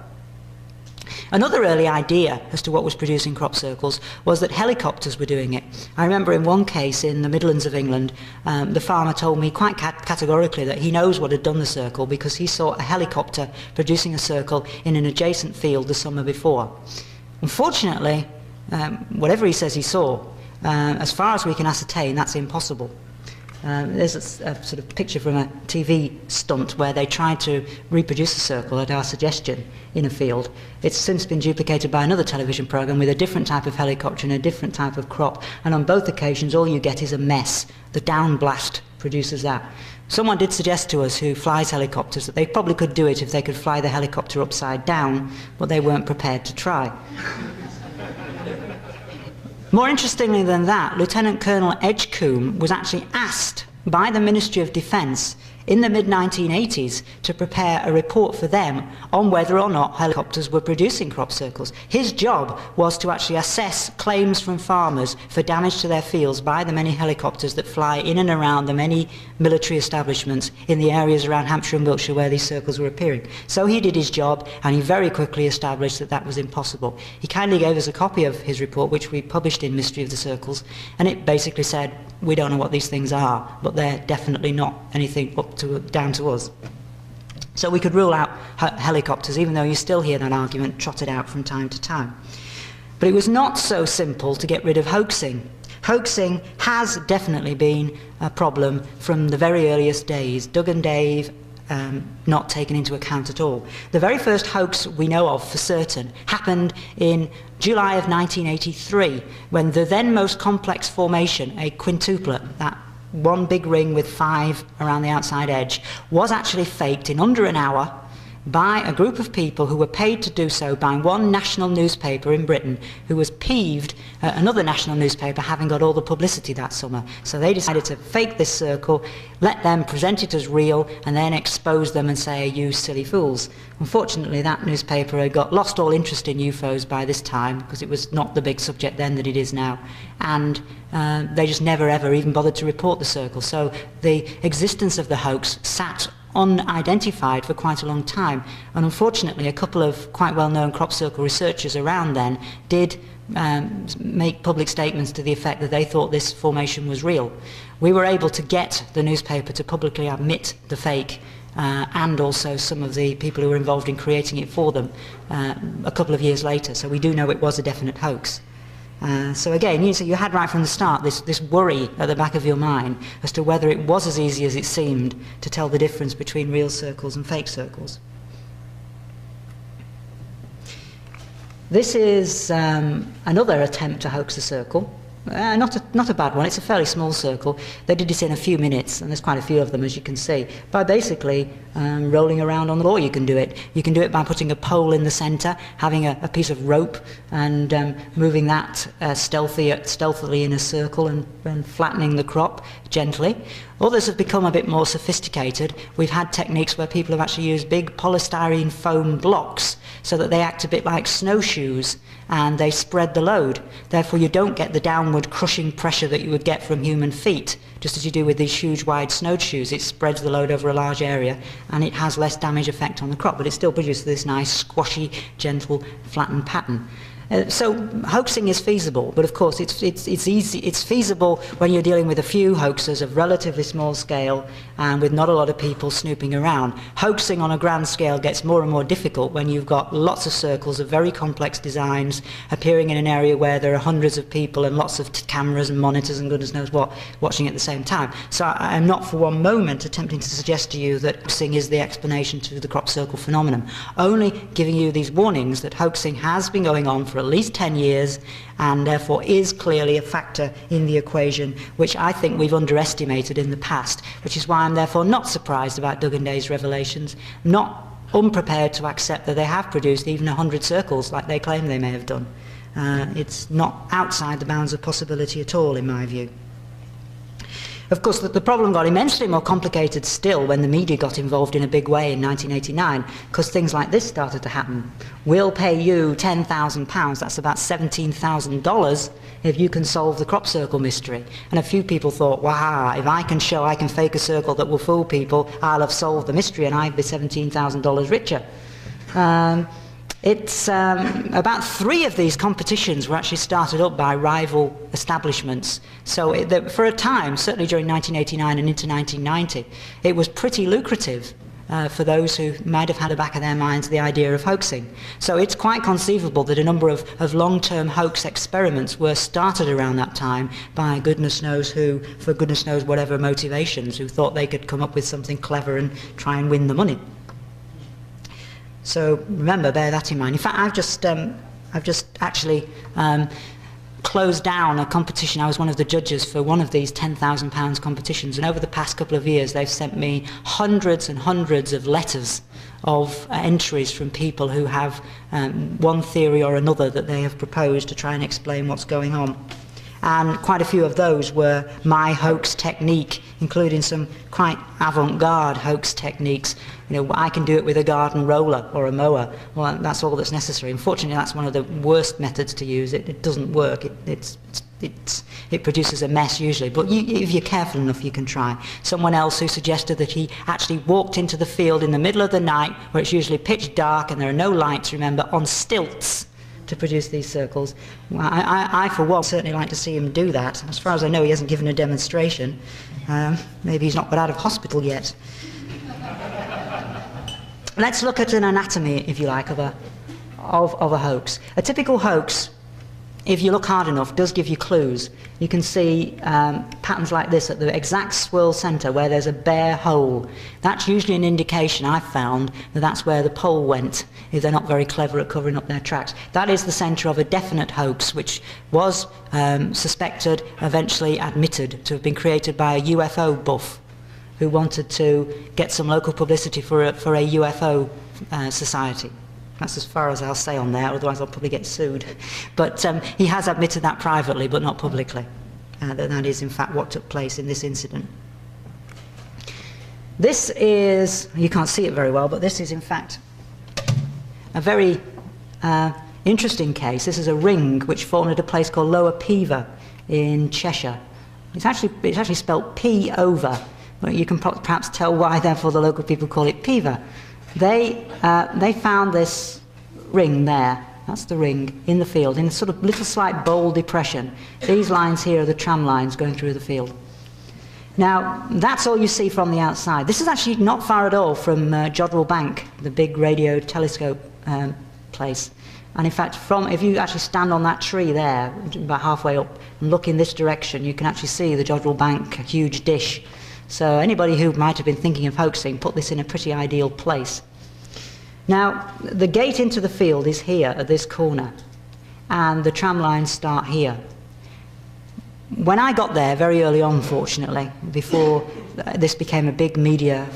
Another early idea as to what was producing crop circles was that helicopters were doing it. I remember in one case in the Midlands of England, the farmer told me quite categorically that he knows what had done the circle because he saw a helicopter producing a circle in an adjacent field the summer before. Unfortunately, whatever he says he saw, as far as we can ascertain, that's impossible. There's a sort of picture from a TV stunt where they tried to reproduce a circle at our suggestion in a field. It's since been duplicated by another television programme with a different type of helicopter and a different type of crop, and on both occasions all you get is a mess. The down blast produces that. Someone did suggest to us, who flies helicopters, that they probably could do it if they could fly the helicopter upside down, but they weren't prepared to try. More interestingly than that, Lieutenant Colonel Edgecombe was actually asked by the Ministry of Defence in the mid-1980s to prepare a report for them on whether or not helicopters were producing crop circles. His job was to actually assess claims from farmers for damage to their fields by the many helicopters that fly in and around the many military establishments in the areas around Hampshire and Wiltshire where these circles were appearing. So he did his job, and he very quickly established that that was impossible. He kindly gave us a copy of his report, which we published in Mystery of the Circles, and it basically said, we don't know what these things are, but they're definitely not anything down to us. So we could rule out helicopters, even though you still hear that argument trotted out from time to time. But it was not so simple to get rid of hoaxing. Hoaxing has definitely been a problem from the very earliest days. Doug and Dave not taken into account at all. The very first hoax we know of for certain happened in July of 1983, when the then most complex formation, a quintuplet, that one big ring with 5 around the outside edge, was actually faked in under an hour by a group of people who were paid to do so by one national newspaper in Britain, who was peeved at another national newspaper having got all the publicity that summer. So they decided to fake this circle, let them present it as real, and then expose them and say, you silly fools. Unfortunately, that newspaper had lost all interest in UFOs by this time, because it was not the big subject then that it is now, and they just never ever even bothered to report the circle. So the existence of the hoax sat unidentified for quite a long time, and unfortunately a couple of quite well-known crop circle researchers around then did make public statements to the effect that they thought this formation was real. We were able to get the newspaper to publicly admit the fake, and also some of the people who were involved in creating it for them a couple of years later, so we do know it was a definite hoax. So again, you had right from the start this worry at the back of your mind as to whether it was as easy as it seemed to tell the difference between real circles and fake circles. This is another attempt to hoax a circle. Not a bad one, it's a fairly small circle. They did this in a few minutes, and there's quite a few of them, as you can see, by basically rolling around on the floor. You can do it. You can do it by putting a pole in the centre, having a piece of rope, and moving that stealthily in a circle, and flattening the crop gently. Others have become a bit more sophisticated. We've had techniques where people have actually used big polystyrene foam blocks so that they act a bit like snowshoes, and they spread the load. Therefore you don't get the downward crushing pressure that you would get from human feet, just as you do with these huge wide snowshoes. It spreads the load over a large area, and it has less damage effect on the crop, but it still produces this nice squashy, gentle, flattened pattern. So hoaxing is feasible, but of course it's feasible when you're dealing with a few hoaxers of relatively small scale and with not a lot of people snooping around. Hoaxing on a grand scale gets more and more difficult when you've got lots of circles of very complex designs appearing in an area where there are hundreds of people and lots of cameras and monitors and goodness knows what watching at the same time. So I am not for one moment attempting to suggest to you that hoaxing is the explanation to the crop circle phenomenon, only giving you these warnings that hoaxing has been going on for at least 10 years and therefore is clearly a factor in the equation, which I think we've underestimated in the past, which is why I'm therefore not surprised about Doug and Day's revelations, not unprepared to accept that they have produced even 100 circles like they claim they may have done. It's not outside the bounds of possibility at all, in my view. Of course, the problem got immensely more complicated still when the media got involved in a big way in 1989, because things like this started to happen. We'll pay you £10,000, that's about $17,000, if you can solve the crop circle mystery. And a few people thought, wow, if I can show I can fake a circle that will fool people, I'll have solved the mystery and I'd be $17,000 richer. About 3 of these competitions were actually started up by rival establishments. So for a time, certainly during 1989 and into 1990, it was pretty lucrative for those who might have had at the back of their minds the idea of hoaxing. So it's quite conceivable that a number of long-term hoax experiments were started around that time by goodness knows who, for goodness knows whatever motivations, who thought they could come up with something clever and try and win the money. So remember, bear that in mind. In fact, I've just actually closed down a competition. I was one of the judges for one of these £10,000 competitions, and over the past couple of years they've sent me hundreds and hundreds of letters of entries from people who have one theory or another that they have proposed to try and explain what's going on. And quite a few of those were my hoax technique, including some quite avant-garde hoax techniques. You know, I can do it with a garden roller or a mower. Well, that's all that's necessary. Unfortunately, that's one of the worst methods to use. It doesn't work. It produces a mess usually. But if you're careful enough, you can try. Someone else who suggested that he actually walked into the field in the middle of the night, where it's usually pitch dark and there are no lights, remember, on stilts, to produce these circles. Well, I for one certainly like to see him do that. As far as I know, he hasn't given a demonstration. Maybe he's not got out of hospital yet. Let's look at an anatomy, if you like, of a hoax. A typical hoax, if you look hard enough, does give you clues. You can see patterns like this at the exact swirl centre where there's a bare hole. That's usually an indication, I've found, that that's where the pole went, if they're not very clever at covering up their tracks. That is the centre of a definite hoax, which was suspected, eventually admitted, to have been created by a UFO buff who wanted to get some local publicity for a UFO society. That's as far as I'll say on there, otherwise I'll probably get sued. But he has admitted that privately, but not publicly. That is, in fact, what took place in this incident. This is, you can't see it very well, but this is, in fact, a very interesting case. This is a ring which formed at a place called Lower Pever in Cheshire. It's actually spelt P over, but you can perhaps tell why, therefore, the local people call it Pever. They found this ring there, that's the ring, in the field, in a sort of little slight bold depression. These lines here are the tram lines going through the field. Now, that's all you see from the outside. This is actually not far at all from Jodrell Bank, the big radio telescope place. And in fact, if you actually stand on that tree there, about halfway up, and look in this direction, you can actually see the Jodrell Bank huge dish. So anybody who might have been thinking of hoaxing put this in a pretty ideal place. Now, the gate into the field is here at this corner, and the tram lines start here. When I got there very early on, fortunately, before this became a big media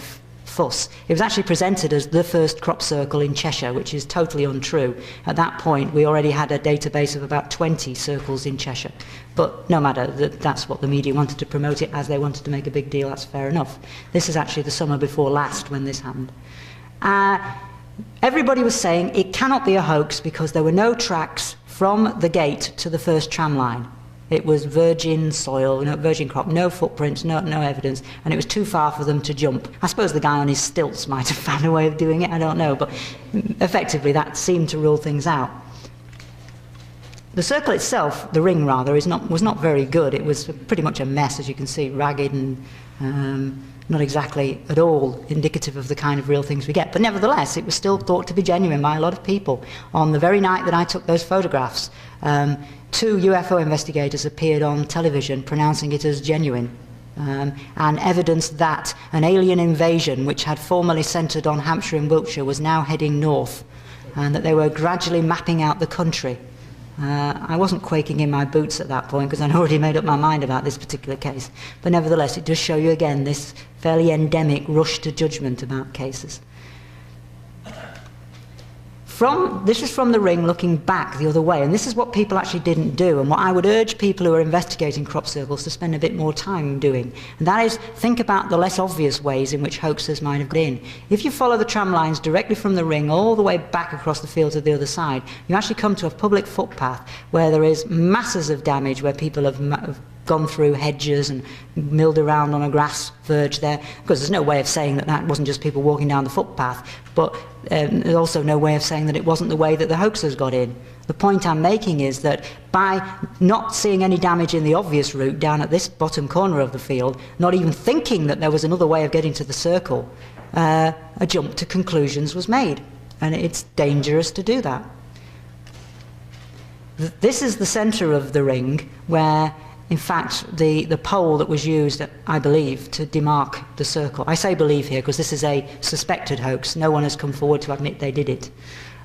fuss, it was actually presented as the first crop circle in Cheshire, which is totally untrue. At that point, we already had a database of about 20 circles in Cheshire. But no matter, that's what the media wanted to promote it as. They wanted to make a big deal, that's fair enough. This is actually the summer before last when this happened. Everybody was saying it cannot be a hoax because there were no tracks from the gate to the first tram line. It was virgin soil, virgin crop, no footprints, no evidence, and it was too far for them to jump. I suppose the guy on his stilts might have found a way of doing it, I don't know, but effectively that seemed to rule things out. The circle itself, the ring rather, was not very good. It was pretty much a mess, as you can see, ragged and not exactly at all indicative of the kind of real things we get. But nevertheless, it was still thought to be genuine by a lot of people. On the very night that I took those photographs, 2 UFO investigators appeared on television pronouncing it as genuine, and evidence that an alien invasion which had formerly centred on Hampshire and Wiltshire was now heading north, and that they were gradually mapping out the country. I wasn't quaking in my boots at that point because I'd already made up my mind about this particular case, but nevertheless it does show you again this fairly endemic rush to judgment about cases. This is from the ring looking back the other way, and this is what people actually didn't do, and what I would urge people who are investigating crop circles to spend a bit more time doing, and that is think about the less obvious ways in which hoaxers might have got in. If you follow the tram lines directly from the ring all the way back across the field to the other side, you actually come to a public footpath where there is masses of damage, where people have gone through hedges and milled around on a grass verge there, because there's no way of saying that that wasn't just people walking down the footpath, but there's also no way of saying that it wasn't the way that the hoaxers got in. The point I'm making is that by not seeing any damage in the obvious route down at this bottom corner of the field, not even thinking that there was another way of getting to the circle, a jump to conclusions was made, and it's dangerous to do that. This is the centre of the ring, where in fact the pole that was used, I believe, to demark the circle. I say believe here because this is a suspected hoax. No one has come forward to admit they did it.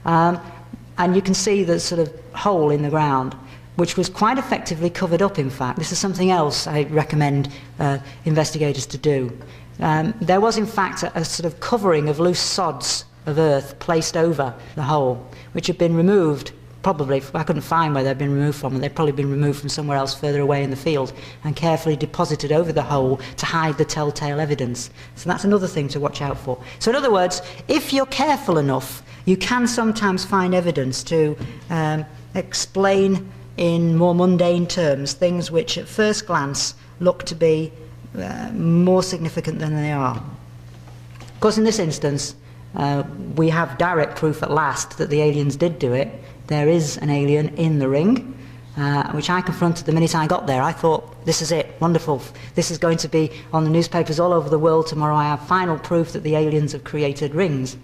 And you can see the sort of hole in the ground, which was quite effectively covered up, in fact. This is something else I recommend investigators to do. There was in fact a sort of covering of loose sods of earth placed over the hole, which had been removed. Probably, I couldn't find where they'd been removed from, and they'd probably been removed from somewhere else further away in the field and carefully deposited over the hole to hide the telltale evidence. So that's another thing to watch out for. So in other words, if you're careful enough, you can sometimes find evidence to explain in more mundane terms things which at first glance look to be more significant than they are. Of course, in this instance, we have direct proof at last that the aliens did do it. There is an alien in the ring, which I confronted the minute I got there. I thought, this is it, wonderful. This is going to be on the newspapers all over the world tomorrow. I have final proof that the aliens have created rings.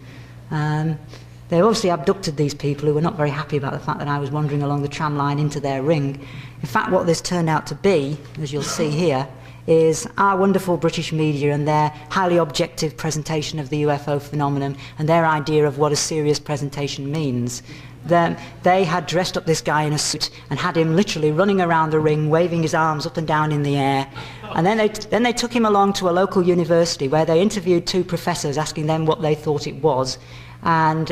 They obviously abducted these people who were not very happy about the fact that I was wandering along the tram line into their ring. In fact, what this turned out to be, as you'll see here, is our wonderful British media and their highly objective presentation of the UFO phenomenon and their idea of what a serious presentation means. They had dressed up this guy in a suit and had him literally running around the ring, waving his arms up and down in the air. And then they took him along to a local university where they interviewed two professors, asking them what they thought it was. And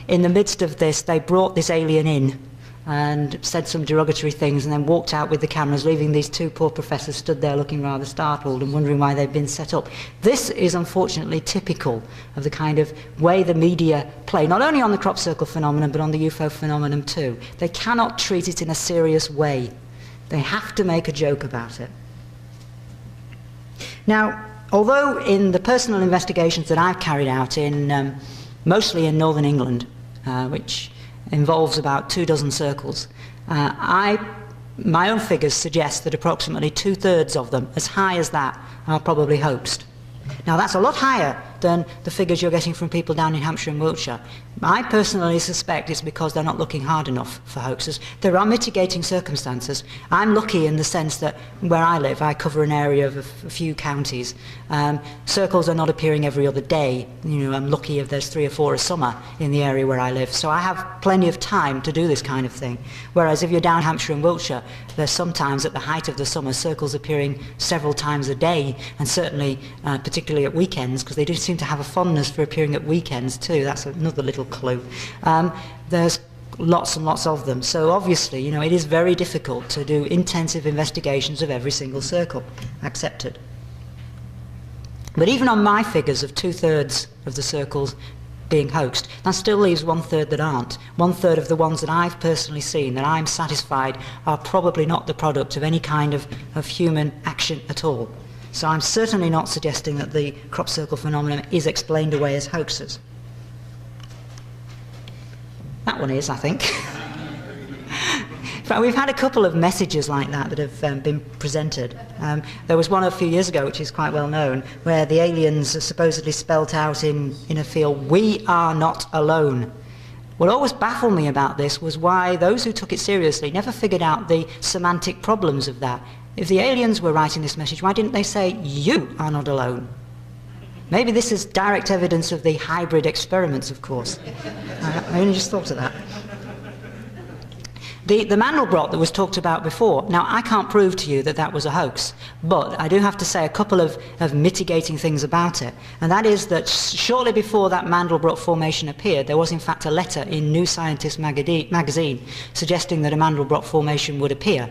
in the midst of this, they brought this alien in and said some derogatory things and then walked out with the cameras, leaving these two poor professors stood there looking rather startled and wondering why they'd been set up. This is unfortunately typical of the kind of way the media play, not only on the crop circle phenomenon, but on the UFO phenomenon too. They cannot treat it in a serious way. They have to make a joke about it. Now, although in the personal investigations that I've carried out in mostly in northern England, which involves about 24 circles. My own figures suggest that approximately 2/3 of them, as high as that, are probably hoaxed. Now that's a lot higher than the figures you're getting from people down in Hampshire and Wiltshire. I personally suspect it's because they're not looking hard enough for hoaxes. There are mitigating circumstances. I'm lucky in the sense that where I live, I cover an area of a few counties. Circles are not appearing every other day. You know, I'm lucky if there's 3 or 4 a summer in the area where I live. So I have plenty of time to do this kind of thing. Whereas if you're down Hampshire and Wiltshire, there's sometimes at the height of the summer circles appearing several times a day, and certainly particularly at weekends, because they do seem to have a fondness for appearing at weekends too. That's another little clue. There's lots and lots of them. So obviously, you know, it is very difficult to do intensive investigations of every single circle. Accepted. But even on my figures of 2/3 of the circles being hoaxed, that still leaves 1/3 that aren't. 1/3 of the ones that I've personally seen that I'm satisfied are probably not the product of any kind of human action at all. So I'm certainly not suggesting that the crop circle phenomenon is explained away as hoaxes. That one is, I think. In fact, we've had a couple of messages like that that have been presented. There was one a few years ago, which is quite well known, where the aliens are supposedly spelt out in a field, "We are not alone." What always baffled me about this was why those who took it seriously never figured out the semantic problems of that. If the aliens were writing this message, why didn't they say, "You are not alone"? Maybe this is direct evidence of the hybrid experiments, of course. I only just thought of that. The Mandelbrot that was talked about before, now I can't prove to you that that was a hoax, but I do have to say a couple of mitigating things about it, and that is that shortly before that Mandelbrot formation appeared, there was in fact a letter in New Scientist magazine suggesting that a Mandelbrot formation would appear.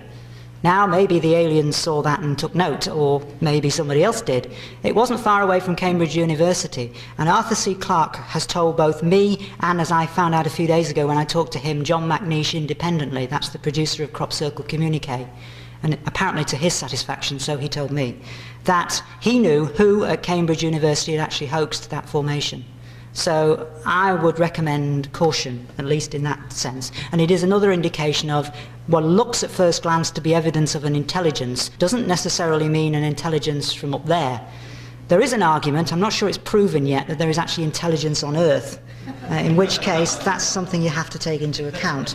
Now, maybe the aliens saw that and took note, or maybe somebody else did. It wasn't far away from Cambridge University, and Arthur C. Clarke has told both me and, as I found out a few days ago when I talked to him, John McNeish independently, that's the producer of Crop Circle Communique, and apparently to his satisfaction, so he told me, that he knew who at Cambridge University had actually hoaxed that formation. So I would recommend caution, at least in that sense. And it is another indication of what looks at first glance to be evidence of an intelligence doesn't necessarily mean an intelligence from up there. There is an argument, I'm not sure it's proven yet, that there is actually intelligence on Earth, in which case that's something you have to take into account.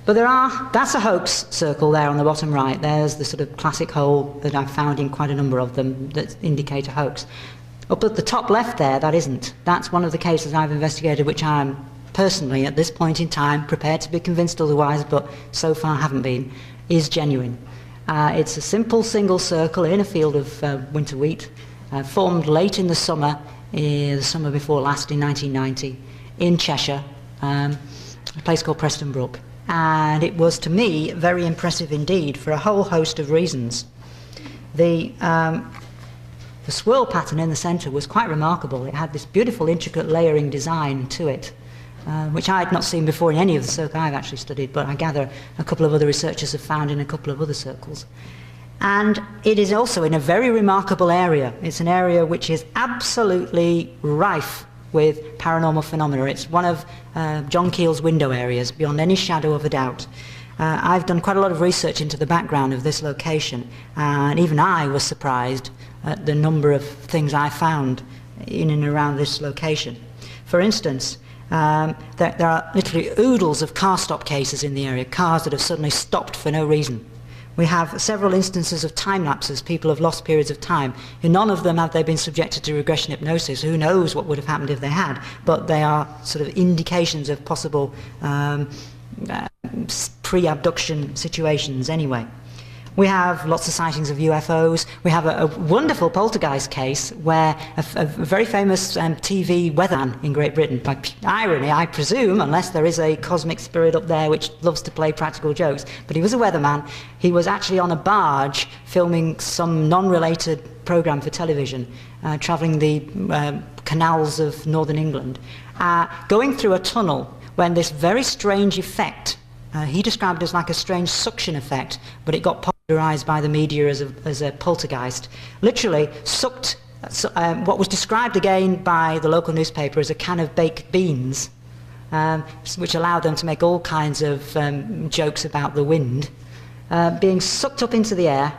But that's a hoax circle there on the bottom right. There's the sort of classic hole that I've found in quite a number of them that indicate a hoax. Up at the top left there, that isn't. That's one of the cases I've investigated which I'm personally, at this point in time, prepared to be convinced otherwise, but so far haven't been, is genuine. It's a simple single circle in a field of winter wheat, formed late in the summer before last in 1990, in Cheshire, a place called Preston Brook. And it was, to me, very impressive indeed for a whole host of reasons. The swirl pattern in the centre was quite remarkable. It had this beautiful, intricate layering design to it, which I had not seen before in any of the circles I've actually studied, but I gather a couple of other researchers have found in a couple of other circles. And it is also in a very remarkable area. It's an area which is absolutely rife with paranormal phenomena. It's one of John Keel's window areas, beyond any shadow of a doubt. I've done quite a lot of research into the background of this location, and even I was surprised at the number of things I found in and around this location. For instance, there are literally oodles of car stop cases in the area, cars that have suddenly stopped for no reason. We have several instances of time lapses. People have lost periods of time. In none of them have they been subjected to regression hypnosis. Who knows what would have happened if they had, but they are sort of indications of possible pre-abduction situations anyway. We have lots of sightings of UFOs. We have a wonderful poltergeist case where a very famous TV weatherman in Great Britain, by irony, I presume, unless there is a cosmic spirit up there which loves to play practical jokes, but he was a weatherman. He was actually on a barge filming some non-related programme for television, travelling the canals of northern England, going through a tunnel when this very strange effect, he described it as like a strange suction effect, but it got popularised by the media as a poltergeist, literally sucked what was described again by the local newspaper as a can of baked beans, which allowed them to make all kinds of jokes about the wind, being sucked up into the air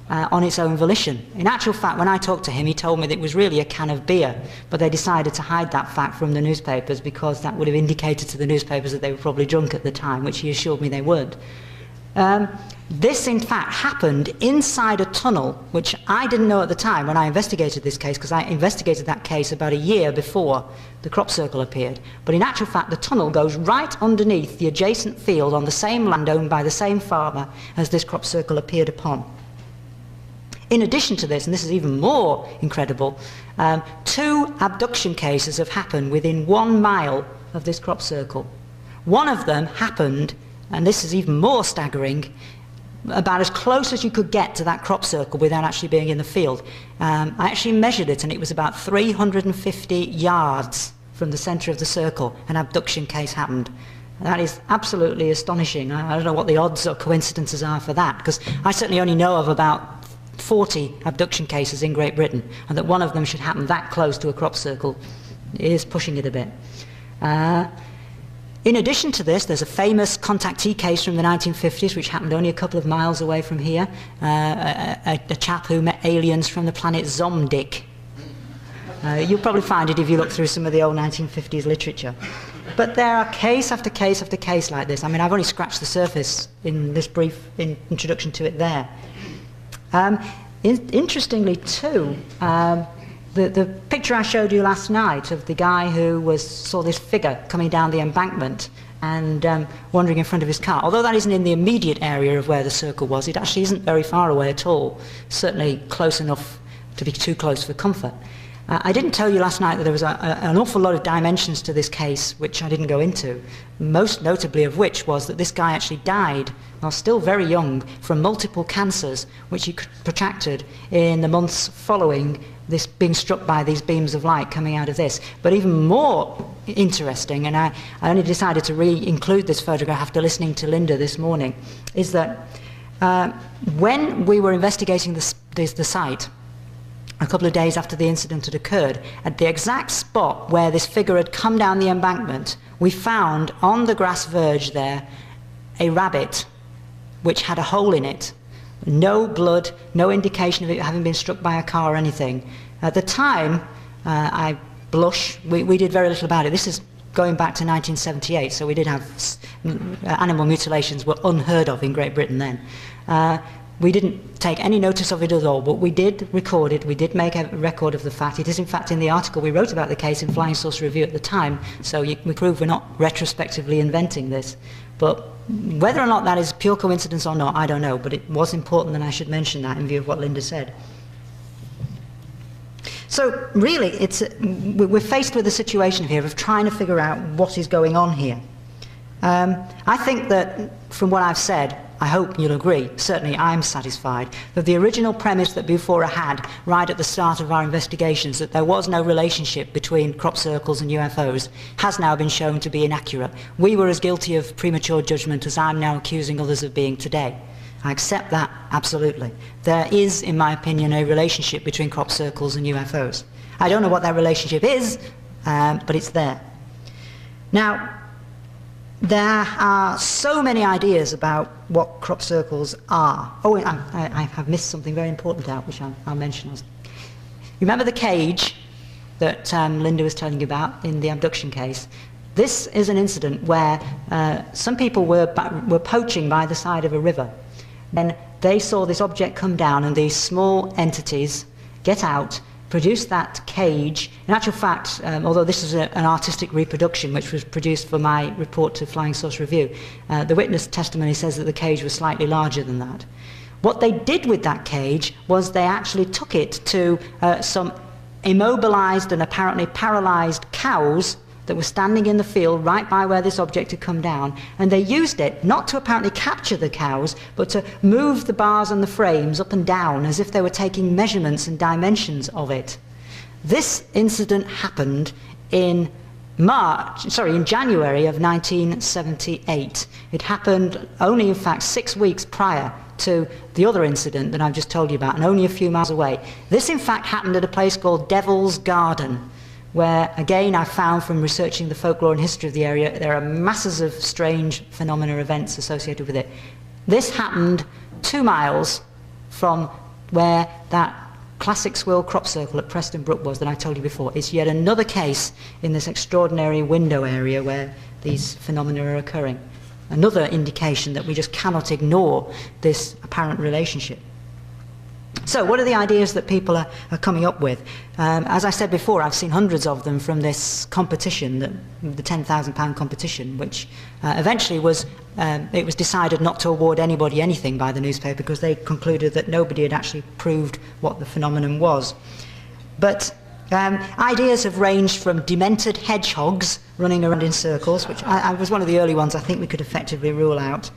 on its own volition. In actual fact, when I talked to him, he told me that it was really a can of beer, but they decided to hide that fact from the newspapers because that would have indicated to the newspapers that they were probably drunk at the time, which he assured me they weren't. This, in fact, happened inside a tunnel, which I didn't know at the time when I investigated this case, because I investigated that case about a year before the crop circle appeared. But in actual fact, the tunnel goes right underneath the adjacent field on the same land owned by the same farmer as this crop circle appeared upon. In addition to this, and this is even more incredible, 2 abduction cases have happened within 1 mile of this crop circle. One of them happened, and this is even more staggering, about as close as you could get to that crop circle without actually being in the field. I actually measured it, and it was about 350 yards from the centre of the circle. An abduction case happened. That is absolutely astonishing. I don't know what the odds or coincidences are for that, because I certainly only know of about 40 abduction cases in Great Britain, and that one of them should happen that close to a crop circle is pushing it a bit. In addition to this, there's a famous contactee case from the 1950s, which happened only a couple of miles away from here. A chap who met aliens from the planet Zomdick. You'll probably find it if you look through some of the old 1950s literature. But there are case after case after case like this. I mean, I've only scratched the surface in this brief introduction to it there. Interestingly too, the picture I showed you last night of the guy who saw this figure coming down the embankment and wandering in front of his car, although that isn't in the immediate area of where the circle was, it actually isn't very far away at all, certainly close enough to be too close for comfort. I didn't tell you last night that there was an awful lot of dimensions to this case which I didn't go into, most notably of which was that this guy actually died, while still very young, from multiple cancers which he protracted in the months following this being struck by these beams of light coming out of this. But even more interesting, and I only decided to re-include this photograph after listening to Linda this morning, is that when we were investigating the site, a couple of days after the incident had occurred, at the exact spot where this figure had come down the embankment, we found on the grass verge there a rabbit which had a hole in it, No blood, no indication of it having been struck by a car or anything. At the time, I blush, we did very little about it. This is going back to 1978, so we did have animal mutilations were unheard of in Great Britain then. We didn't take any notice of it at all, but we did record it, we did make a record of the fact. It is in fact in the article we wrote about the case in Flying Saucer Review at the time, so we prove we're not retrospectively inventing this. But whether or not that is pure coincidence or not, I don't know, but it was important that I should mention that in view of what Linda said. So really, we're faced with a situation here of trying to figure out what is going on here. I think that from what I've said, I hope you'll agree, certainly I'm satisfied, that the original premise that Bufora had right at the start of our investigations, that there was no relationship between crop circles and UFOs, has now been shown to be inaccurate. We were as guilty of premature judgment as I'm now accusing others of being today. I accept that, absolutely. There is, in my opinion, a relationship between crop circles and UFOs. I don't know what that relationship is, but it's there. Now, there are so many ideas about what crop circles are. Oh, I have missed something very important out, which I'll mention. You remember the cage that Linda was telling you about in the abduction case? This is an incident where some people were poaching by the side of a river. Then they saw this object come down, and these small entities get out, produce that cage. In actual fact, although this is an artistic reproduction which was produced for my report to Flying Saucer Review, the witness testimony says that the cage was slightly larger than that. What they did with that cage was they actually took it to some immobilized and apparently paralyzed cows that were standing in the field right by where this object had come down, and they used it not to apparently capture the cows, but to move the bars and the frames up and down as if they were taking measurements and dimensions of it. This incident happened in January of 1978. It happened only, in fact, 6 weeks prior to the other incident that I've just told you about, and only a few miles away. This, in fact, happened at a place called Devil's Garden, where, again, I found from researching the folklore and history of the area, there are masses of strange phenomena events associated with it. This happened 2 miles from where that classic swirl crop circle at Preston Brook was that I told you before. It's yet another case in this extraordinary window area where these phenomena are occurring. Another indication that we just cannot ignore this apparent relationship. So what are the ideas that people are coming up with? As I said before, I've seen hundreds of them from this competition, the £10,000 competition, which eventually was, it was decided not to award anybody anything by the newspaper because they concluded that nobody had actually proved what the phenomenon was. But ideas have ranged from demented hedgehogs running around in circles, which I was one of the early ones I think we could effectively rule out.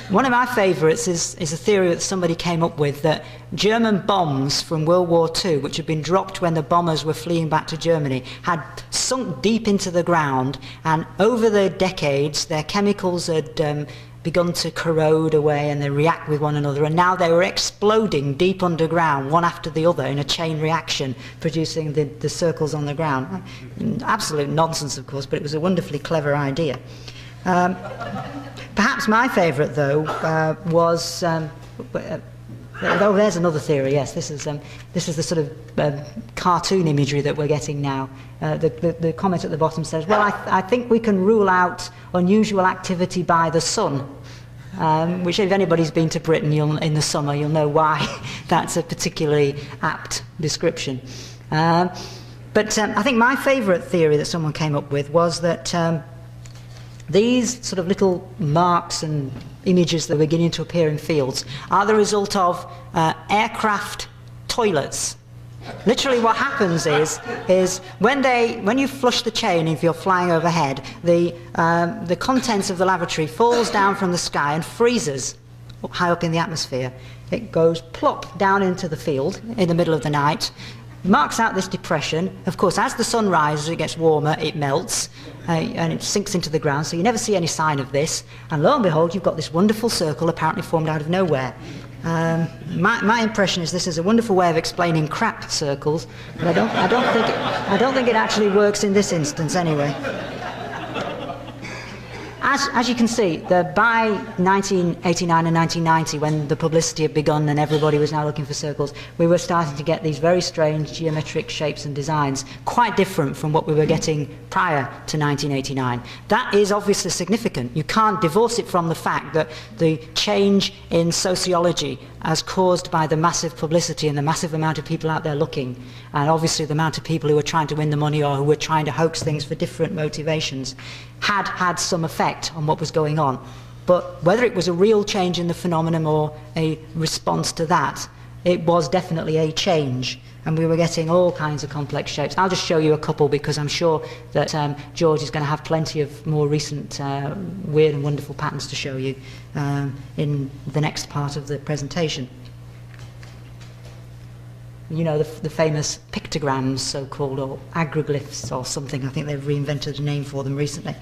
One of my favourites is a theory that somebody came up with, that German bombs from World War II, which had been dropped when the bombers were fleeing back to Germany, had sunk deep into the ground, and over the decades their chemicals had begun to corrode away and they react with one another, and now they were exploding deep underground, one after the other, in a chain reaction, producing the circles on the ground. Absolute nonsense, of course, but it was a wonderfully clever idea. Perhaps my favourite, though, was... oh, there's another theory, yes. This is the sort of cartoon imagery that we're getting now. The comment at the bottom says, well, I think we can rule out unusual activity by the sun, which, if anybody's been to Britain in the summer, you'll know why that's a particularly apt description. But I think my favourite theory that someone came up with was that these sort of little marks and images that are beginning to appear in fields are the result of aircraft toilets. Literally what happens is when you flush the chain, if you're flying overhead, the contents of the lavatory falls down from the sky and freezes high up in the atmosphere. It goes plop down into the field in the middle of the night, marks out this depression. Of course, as the sun rises, it gets warmer, it melts, and it sinks into the ground, so you never see any sign of this, and lo and behold, you've got this wonderful circle apparently formed out of nowhere. My impression is this is a wonderful way of explaining crap circles, but I don't think it actually works in this instance anyway. as you can see, by 1989 and 1990, when the publicity had begun and everybody was now looking for circles, we were starting to get these very strange geometric shapes and designs, quite different from what we were getting prior to 1989. That is obviously significant. You can't divorce it from the fact that the change in sociology as caused by the massive publicity and the massive amount of people out there looking, and obviously the amount of people who were trying to win the money or who were trying to hoax things for different motivations, had some effect on what was going on. But whether it was a real change in the phenomenon or a response to that, it was definitely a change, and we were getting all kinds of complex shapes. I'll just show you a couple because I'm sure that George is going to have plenty of more recent weird and wonderful patterns to show you in the next part of the presentation. You know, the famous pictograms, so-called, or agroglyphs or something. I think they've reinvented a name for them recently,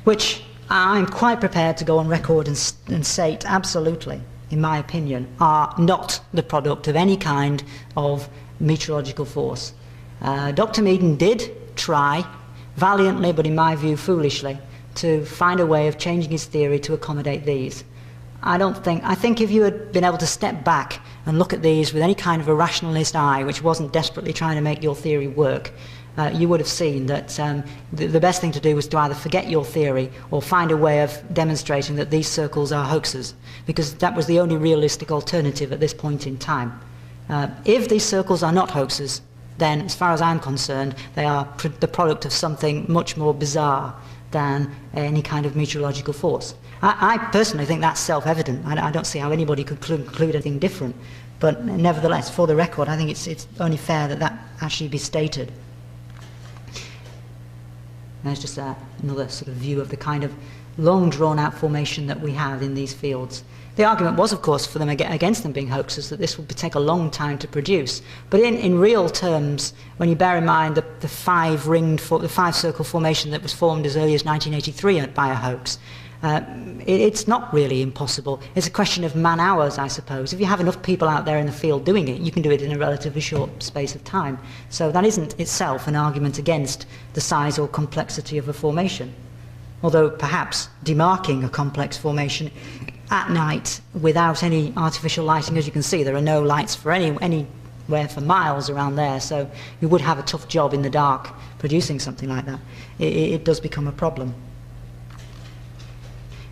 which I'm quite prepared to go on record and state absolutely, in my opinion, are not the product of any kind of meteorological force. Dr. Meaden did try, valiantly, but in my view foolishly, to find a way of changing his theory to accommodate these. I think if you had been able to step back and look at these with any kind of a rationalist eye, which wasn't desperately trying to make your theory work, you would have seen that the best thing to do was to either forget your theory or find a way of demonstrating that these circles are hoaxes, because that was the only realistic alternative at this point in time. If these circles are not hoaxes, then as far as I'm concerned, they are the product of something much more bizarre than any kind of meteorological force. I personally think that's self-evident. I don't see how anybody could conclude anything different. But nevertheless, for the record, I think it's only fair that that actually be stated. There's just another sort of view of the kind of long drawn-out formation that we have in these fields. The argument was, of course, for them against them being hoaxes, that this would take a long time to produce. But in real terms, when you bear in mind the five-circle formation that was formed as early as 1983 by a hoax, it's not really impossible. It's a question of man-hours, I suppose. If you have enough people out there in the field doing it, you can do it in a relatively short space of time. So that isn't itself an argument against the size or complexity of a formation. Although perhaps demarking a complex formation at night without any artificial lighting, as you can see, there are no lights for anywhere for miles around there, so you would have a tough job in the dark producing something like that. It does become a problem.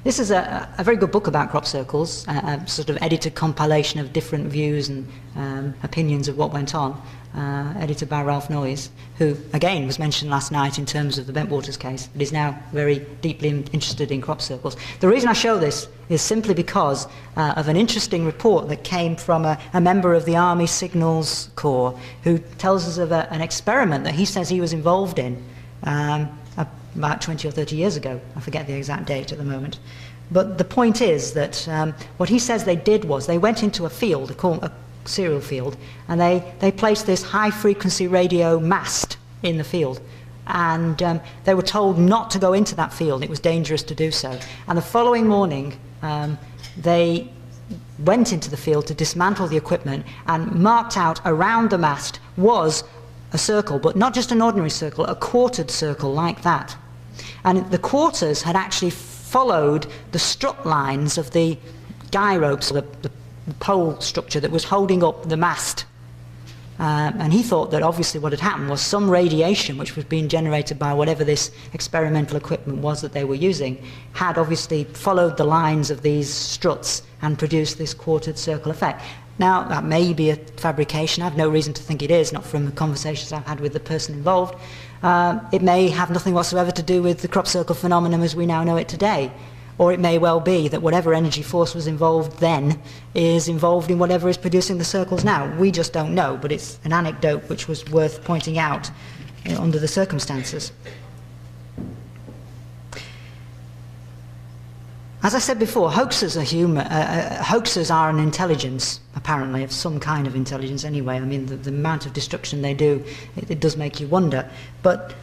This is a very good book about crop circles, a sort of edited compilation of different views and opinions of what went on, edited by Ralph Noyes, who again was mentioned last night in terms of the Bentwaters case, but is now very deeply interested in crop circles. The reason I show this is simply because of an interesting report that came from a member of the Army Signals Corps, who tells us of an experiment that he says he was involved in about 20 or 30 years ago. I forget the exact date at the moment. But the point is that what he says they did was they went into a field, a cereal field, and they placed this high-frequency radio mast in the field. And they were told not to go into that field. It was dangerous to do so. And the following morning, they went into the field to dismantle the equipment, and marked out around the mast was a circle, but not just an ordinary circle, a quartered circle like that. And the quarters had actually followed the strut lines of the guy ropes, the pole structure that was holding up the mast. And he thought that obviously what had happened was some radiation which was being generated by whatever this experimental equipment was that they were using had obviously followed the lines of these struts and produced this quartered circle effect. Now, that may be a fabrication. I have no reason to think it is, not from the conversations I've had with the person involved. It may have nothing whatsoever to do with the crop circle phenomenon as we now know it today. Or it may well be that whatever energy force was involved then is involved in whatever is producing the circles now. We just don't know, but it's an anecdote which was worth pointing out under the circumstances. As I said before, hoaxes are an intelligence, apparently, of some kind of intelligence anyway. I mean, the amount of destruction they do, it does make you wonder. But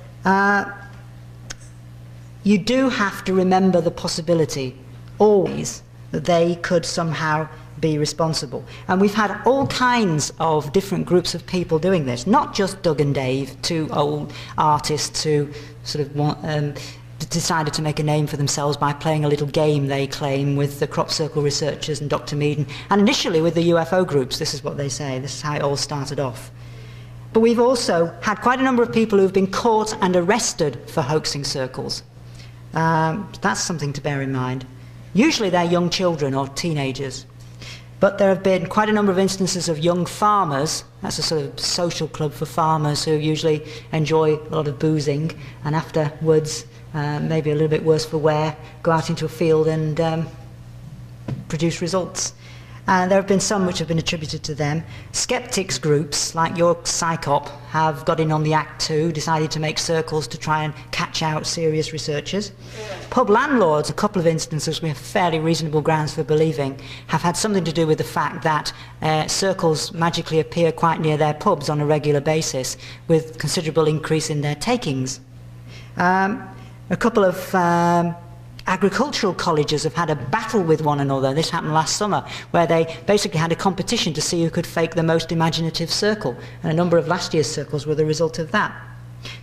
you do have to remember the possibility, always, that they could somehow be responsible. And we've had all kinds of different groups of people doing this, not just Doug and Dave, two old artists who sort of decided to make a name for themselves by playing a little game, they claim, with the crop circle researchers and Dr. Meaden, and initially with the UFO groups. This is what they say. This is how it all started off. But we've also had quite a number of people who've been caught and arrested for hoaxing circles. That's something to bear in mind. Usually they're young children or teenagers. But there have been quite a number of instances of young farmers. That's a sort of social club for farmers who usually enjoy a lot of boozing, and afterwards, maybe a little bit worse for wear, go out into a field and produce results. There have been some which have been attributed to them. Skeptics groups, like your PsyCop, have got in on the act too, decided to make circles to try and catch out serious researchers. Pub landlords, a couple of instances we have fairly reasonable grounds for believing, have had something to do with the fact that circles magically appear quite near their pubs on a regular basis, with considerable increase in their takings. A couple of agricultural colleges have had a battle with one another. This happened last summer, where they basically had a competition to see who could fake the most imaginative circle, and a number of last year's circles were the result of that.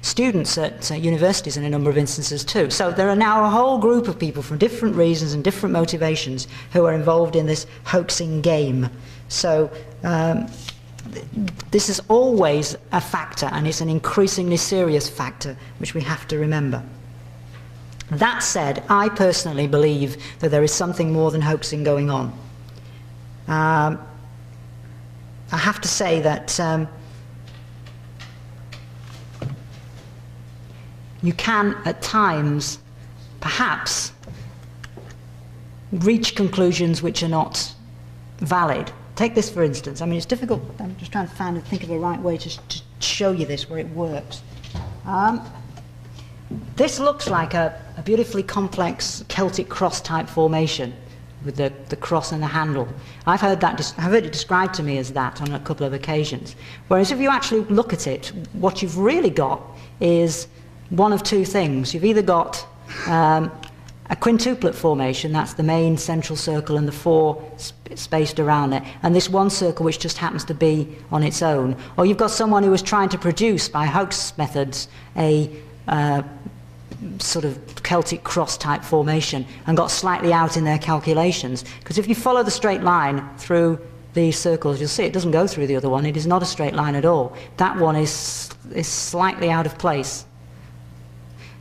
Students at universities in a number of instances too. So there are now a whole group of people from different reasons and different motivations who are involved in this hoaxing game. So this is always a factor, and it's an increasingly serious factor which we have to remember. That said, I personally believe that there is something more than hoaxing going on. I have to say that you can, at times, perhaps, reach conclusions which are not valid. Take this, for instance. I mean, it's difficult. I'm just trying to think of the right way to show you this, where it works. This looks like a beautifully complex Celtic cross type formation with the cross and the handle. I've heard it described to me as that on a couple of occasions. Whereas if you actually look at it, what you've really got is one of two things. You've either got a quintuplet formation, that's the main central circle and the four spaced around it, and this one circle which just happens to be on its own. Or you've got someone who was trying to produce, by hoax methods, a sort of Celtic cross type formation and got slightly out in their calculations. Because if you follow the straight line through these circles, you'll see it doesn't go through the other one. It is not a straight line at all. That one is slightly out of place.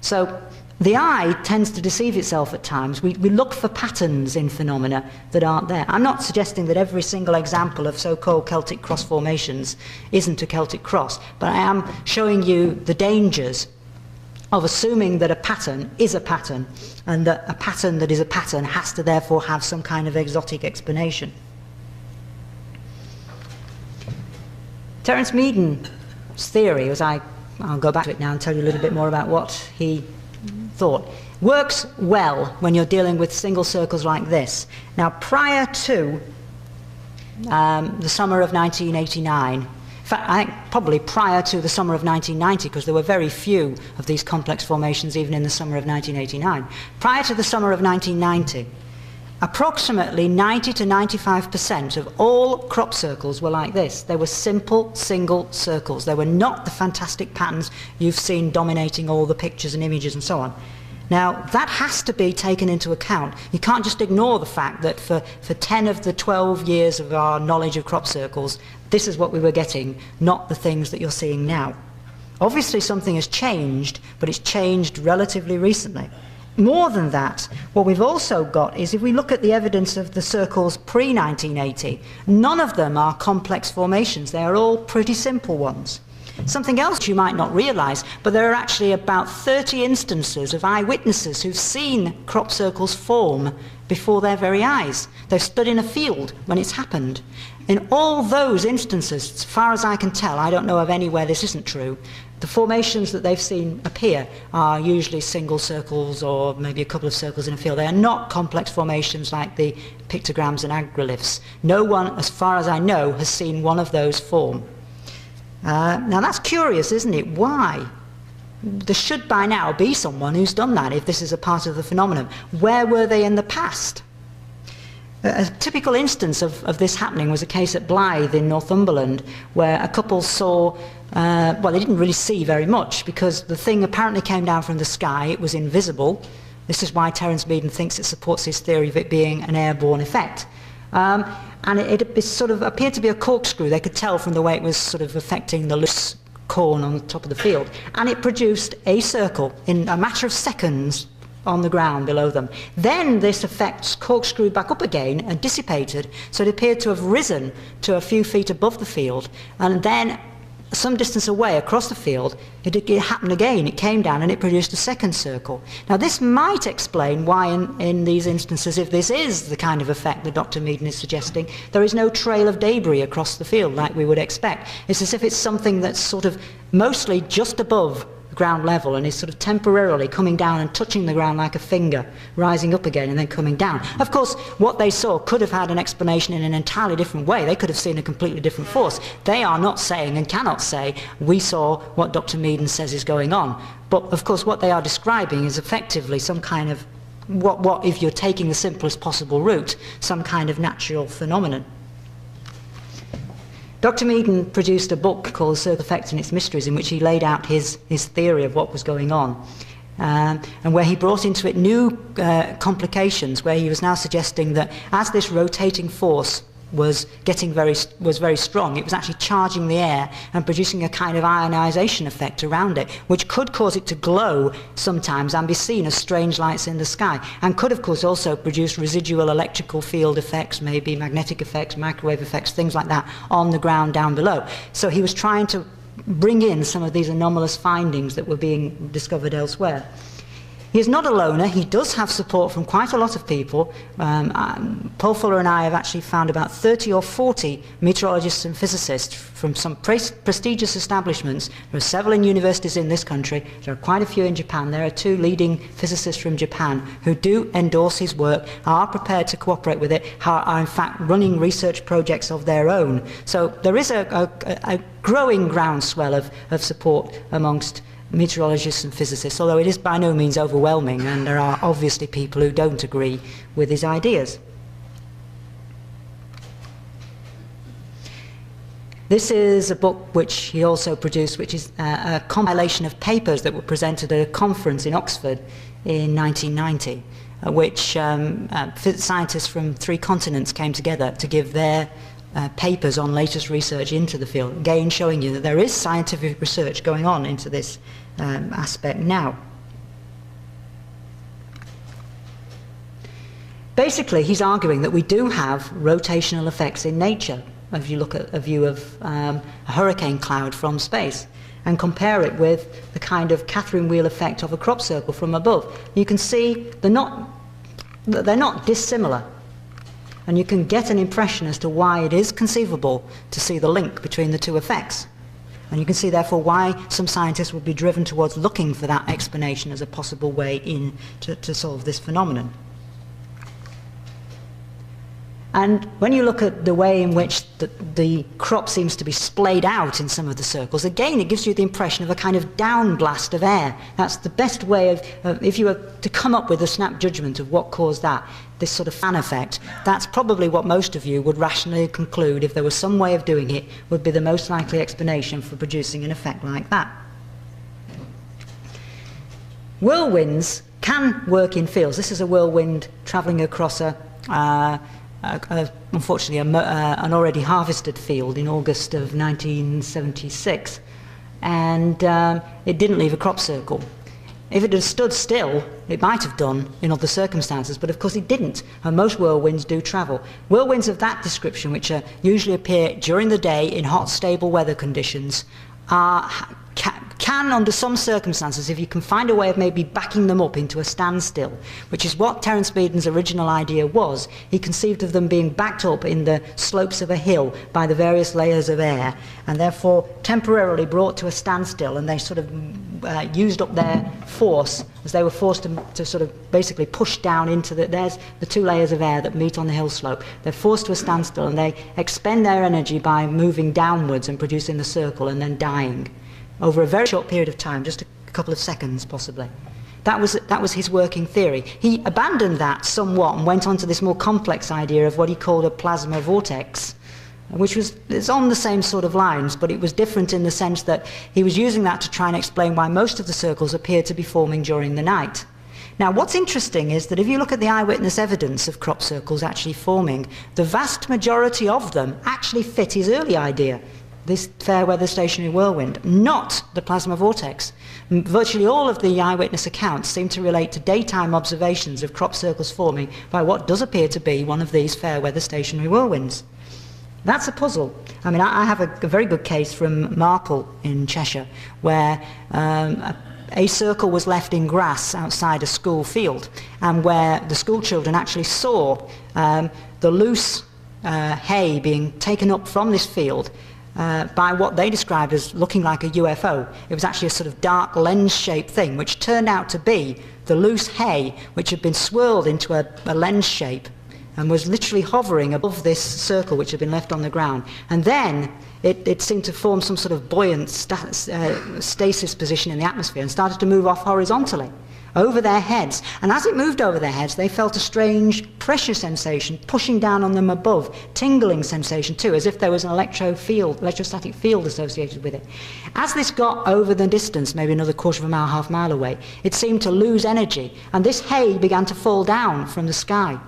So the eye tends to deceive itself at times. We look for patterns in phenomena that aren't there. I'm not suggesting that every single example of so-called Celtic cross formations isn't a Celtic cross, but I am showing you the dangers of assuming that a pattern is a pattern, and that a pattern that is a pattern has to therefore have some kind of exotic explanation. Terence Meaden's theory, I'll go back to it now and tell you a little bit more about what he thought, works well when you're dealing with single circles like this. Now, prior to the summer of 1989, in fact, I think probably prior to the summer of 1990, because there were very few of these complex formations even in the summer of 1989. Prior to the summer of 1990, approximately 90 to 95% of all crop circles were like this. They were simple, single circles. They were not the fantastic patterns you've seen dominating all the pictures and images and so on. Now, that has to be taken into account. You can't just ignore the fact that for 10 of the 12 years of our knowledge of crop circles, this is what we were getting, not the things that you're seeing now. Obviously, something has changed, but it's changed relatively recently. More than that, what we've also got is, if we look at the evidence of the circles pre-1980, none of them are complex formations. They are all pretty simple ones. Something else you might not realise, but there are actually about 30 instances of eyewitnesses who've seen crop circles form before their very eyes. They've stood in a field when it's happened. In all those instances, as far as I can tell, I don't know of any where this isn't true, the formations that they've seen appear are usually single circles or maybe a couple of circles in a field. They are not complex formations like the pictograms and agroliths. No one, as far as I know, has seen one of those form. Now that's curious, isn't it? Why? There should by now be someone who's done that if this is a part of the phenomenon. Where were they in the past? A typical instance of this happening was a case at Blythe in Northumberland, where a couple saw, well, they didn't really see very much, because the thing apparently came down from the sky. It was invisible. This is why Terence Meaden thinks it supports his theory of it being an airborne effect. And it sort of appeared to be a corkscrew. They could tell from the way it was sort of affecting the loose corn on the top of the field. And it produced a circle in a matter of seconds on the ground below them. Then this effect corkscrewed back up again and dissipated, so it appeared to have risen to a few feet above the field, and then some distance away across the field it happened again. It came down and it produced a second circle. Now this might explain why in these instances, if this is the kind of effect that Dr. Meaden is suggesting, there is no trail of debris across the field like we would expect. It's as if it's something that's sort of mostly just above ground level and is sort of temporarily coming down and touching the ground like a finger, rising up again and then coming down. Of course, what they saw could have had an explanation in an entirely different way. They could have seen a completely different force. They are not saying and cannot say, we saw what Dr. Meaden says is going on. But of course, what they are describing is effectively some kind of, what if you're taking the simplest possible route, some kind of natural phenomenon. Dr. Meaden produced a book called Circle Effect and Its Mysteries, in which he laid out his theory of what was going on, and where he brought into it new complications, where he was now suggesting that as this rotating force was very strong, it was actually charging the air and producing a kind of ionization effect around it, which could cause it to glow sometimes and be seen as strange lights in the sky, and could of course also produce residual electrical field effects, maybe magnetic effects, microwave effects, things like that on the ground down below. So he was trying to bring in some of these anomalous findings that were being discovered elsewhere. He is not a loner. He does have support from quite a lot of people. Paul Fuller and I have actually found about 30 or 40 meteorologists and physicists from some prestigious establishments. There are several in universities in this country. There are quite a few in Japan. There are 2 leading physicists from Japan who do endorse his work, are prepared to cooperate with it, are in fact running research projects of their own. So there is a growing groundswell of support amongst meteorologists and physicists, although it is by no means overwhelming, and there are obviously people who don't agree with his ideas. This is a book which he also produced, which is a compilation of papers that were presented at a conference in Oxford in 1990, which scientists from 3 continents came together to give their papers on latest research into the field, again showing you that there is scientific research going on into this aspect now. Basically, he's arguing that we do have rotational effects in nature. If you look at a view of a hurricane cloud from space and compare it with the kind of Catherine wheel effect of a crop circle from above, you can see they're not dissimilar. And you can get an impression as to why it is conceivable to see the link between the 2 effects. And you can see, therefore, why some scientists would be driven towards looking for that explanation as a possible way in to solve this phenomenon. And when you look at the way in which the crop seems to be splayed out in some of the circles, again, it gives you the impression of a kind of downblast of air. That's the best way of if you were to come up with a snap judgment of what caused that, this sort of fan effect, that's probably what most of you would rationally conclude, if there was some way of doing it, would be the most likely explanation for producing an effect like that. Whirlwinds can work in fields. This is a whirlwind travelling across unfortunately an already harvested field in August of 1976, and it didn't leave a crop circle. If it had stood still, it might have done in other circumstances, but of course it didn't, and most whirlwinds do travel. Whirlwinds of that description, which usually appear during the day in hot, stable weather conditions, can, under some circumstances, if you can find a way of maybe backing them up into a standstill, which is what Terence Meaden's original idea was. He conceived of them being backed up in the slopes of a hill by the various layers of air, and therefore temporarily brought to a standstill, and they sort of used up their force as they were forced to sort of basically push down into there's the 2 layers of air that meet on the hill slope. They're forced to a standstill, and they expend their energy by moving downwards and producing the circle and then dying over a very short period of time, just a couple of seconds possibly. That was his working theory. He abandoned that somewhat and went on to this more complex idea of what he called a plasma vortex, which is on the same sort of lines, but it was different in the sense that he was using that to try and explain why most of the circles appeared to be forming during the night. Now, what's interesting is that if you look at the eyewitness evidence of crop circles actually forming, the vast majority of them actually fit his early idea, this fair weather stationary whirlwind, not the plasma vortex. Virtually all of the eyewitness accounts seem to relate to daytime observations of crop circles forming by what does appear to be one of these fair weather stationary whirlwinds. That's a puzzle. I mean, I have a very good case from Marple in Cheshire, where a circle was left in grass outside a school field, and where the school children actually saw the loose hay being taken up from this field by what they described as looking like a UFO. It was actually a sort of dark lens-shaped thing, which turned out to be the loose hay, which had been swirled into a lens shape and was literally hovering above this circle which had been left on the ground. And then it seemed to form some sort of buoyant stasis position in the atmosphere and started to move off horizontally over their heads. And as it moved over their heads, they felt a strange pressure sensation pushing down on them above, tingling sensation too, as if there was an electrostatic field associated with it. As this got over the distance, maybe another quarter of a mile, half mile away, it seemed to lose energy, and this hay began to fall down from the sky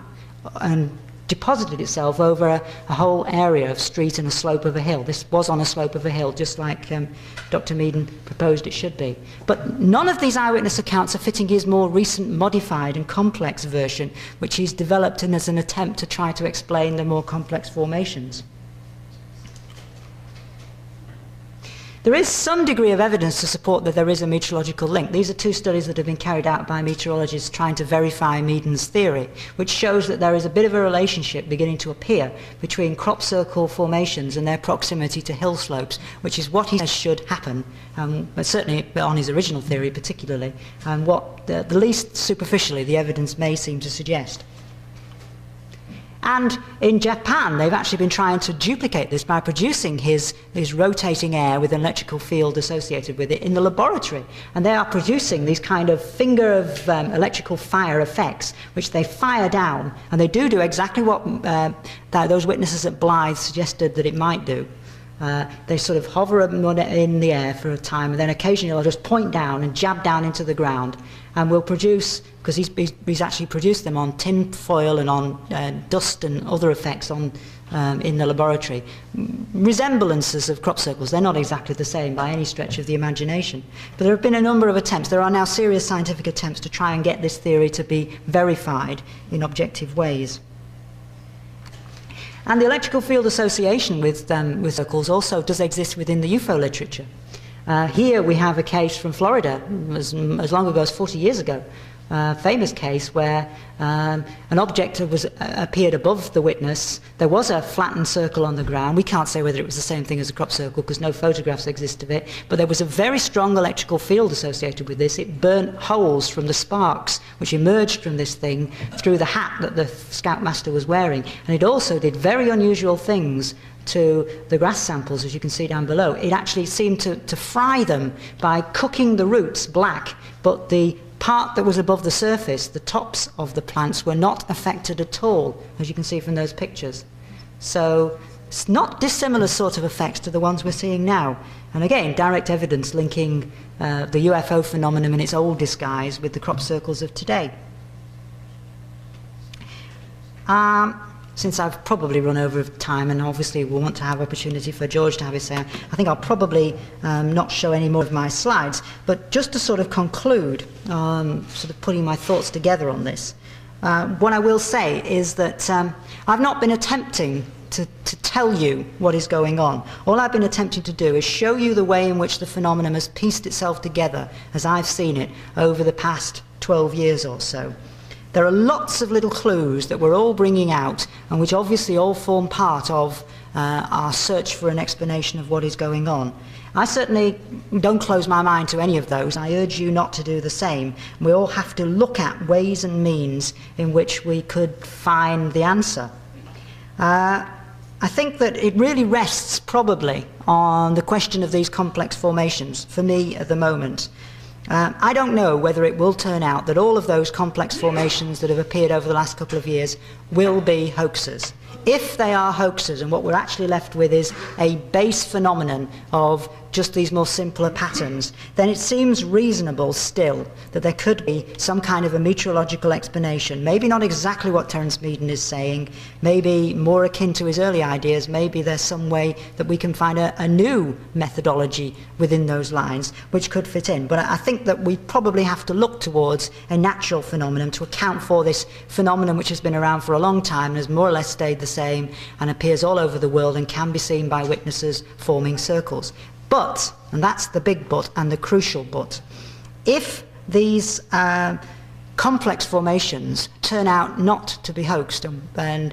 and deposited itself over a whole area of street and a slope of a hill. This was on a slope of a hill, just like Dr. Meaden proposed it should be. But none of these eyewitness accounts are fitting his more recent modified and complex version, which he's developed in as an attempt to try to explain the more complex formations. There is some degree of evidence to support that there is a meteorological link. These are two studies that have been carried out by meteorologists trying to verify Meaden's theory, which shows that there is a bit of a relationship beginning to appear between crop circle formations and their proximity to hill slopes, which is what he says should happen, but certainly on his original theory particularly, and what the least superficially the evidence may seem to suggest. And in Japan, they've actually been trying to duplicate this by producing his rotating air with an electrical field associated with it in the laboratory. And they are producing these kind of finger of electrical fire effects, which they fire down. And they do exactly what those witnesses at Blythe suggested that it might do. They sort of hover in the air for a time, and then occasionally they'll just point down and jab down into the ground, and will produce, because he's actually produced them on tin foil and on dust and other effects in the laboratory, resemblances of crop circles. They're not exactly the same by any stretch of the imagination. But there have been a number of attempts. There are now serious scientific attempts to try and get this theory to be verified in objective ways. And the electrical field association with circles also does exist within the UFO literature. Here we have a case from Florida, as long ago as 40 years ago, a famous case where an object appeared above the witness. There was a flattened circle on the ground. We can't say whether it was the same thing as a crop circle because no photographs exist of it, but there was a very strong electrical field associated with this. It burnt holes from the sparks which emerged from this thing through the hat that the scoutmaster was wearing, and it also did very unusual things to the grass samples, as you can see down below. It actually seemed to fry them by cooking the roots black, but the part that was above the surface, the tops of the plants, were not affected at all, as you can see from those pictures. So it's not dissimilar sort of effects to the ones we're seeing now. And again, direct evidence linking the UFO phenomenon in its old disguise with the crop circles of today. Since I've probably run over time, and obviously we'll want to have opportunity for George to have his say, I think I'll probably not show any more of my slides, but just to sort of conclude, sort of putting my thoughts together on this, what I will say is that I've not been attempting to tell you what is going on. All I've been attempting to do is show you the way in which the phenomenon has pieced itself together as I've seen it over the past 12 years or so. There are lots of little clues that we're all bringing out, and which obviously all form part of our search for an explanation of what is going on. I certainly don't close my mind to any of those. I urge you not to do the same. We all have to look at ways and means in which we could find the answer. I think that it really rests probably on the question of these complex formations, for me at the moment. I don't know whether it will turn out that all of those complex formations that have appeared over the last couple of years will be hoaxes. If they are hoaxes and what we're actually left with is a base phenomenon of just these more simpler patterns, then it seems reasonable still that there could be some kind of a meteorological explanation. Maybe not exactly what Terence Meaden is saying, maybe more akin to his early ideas, maybe there's some way that we can find a new methodology within those lines which could fit in. But I think that we probably have to look towards a natural phenomenon to account for this phenomenon which has been around for a long time and has more or less stayed the same and appears all over the world and can be seen by witnesses forming circles. But, and that's the big but and the crucial but, if these complex formations turn out not to be hoaxed, and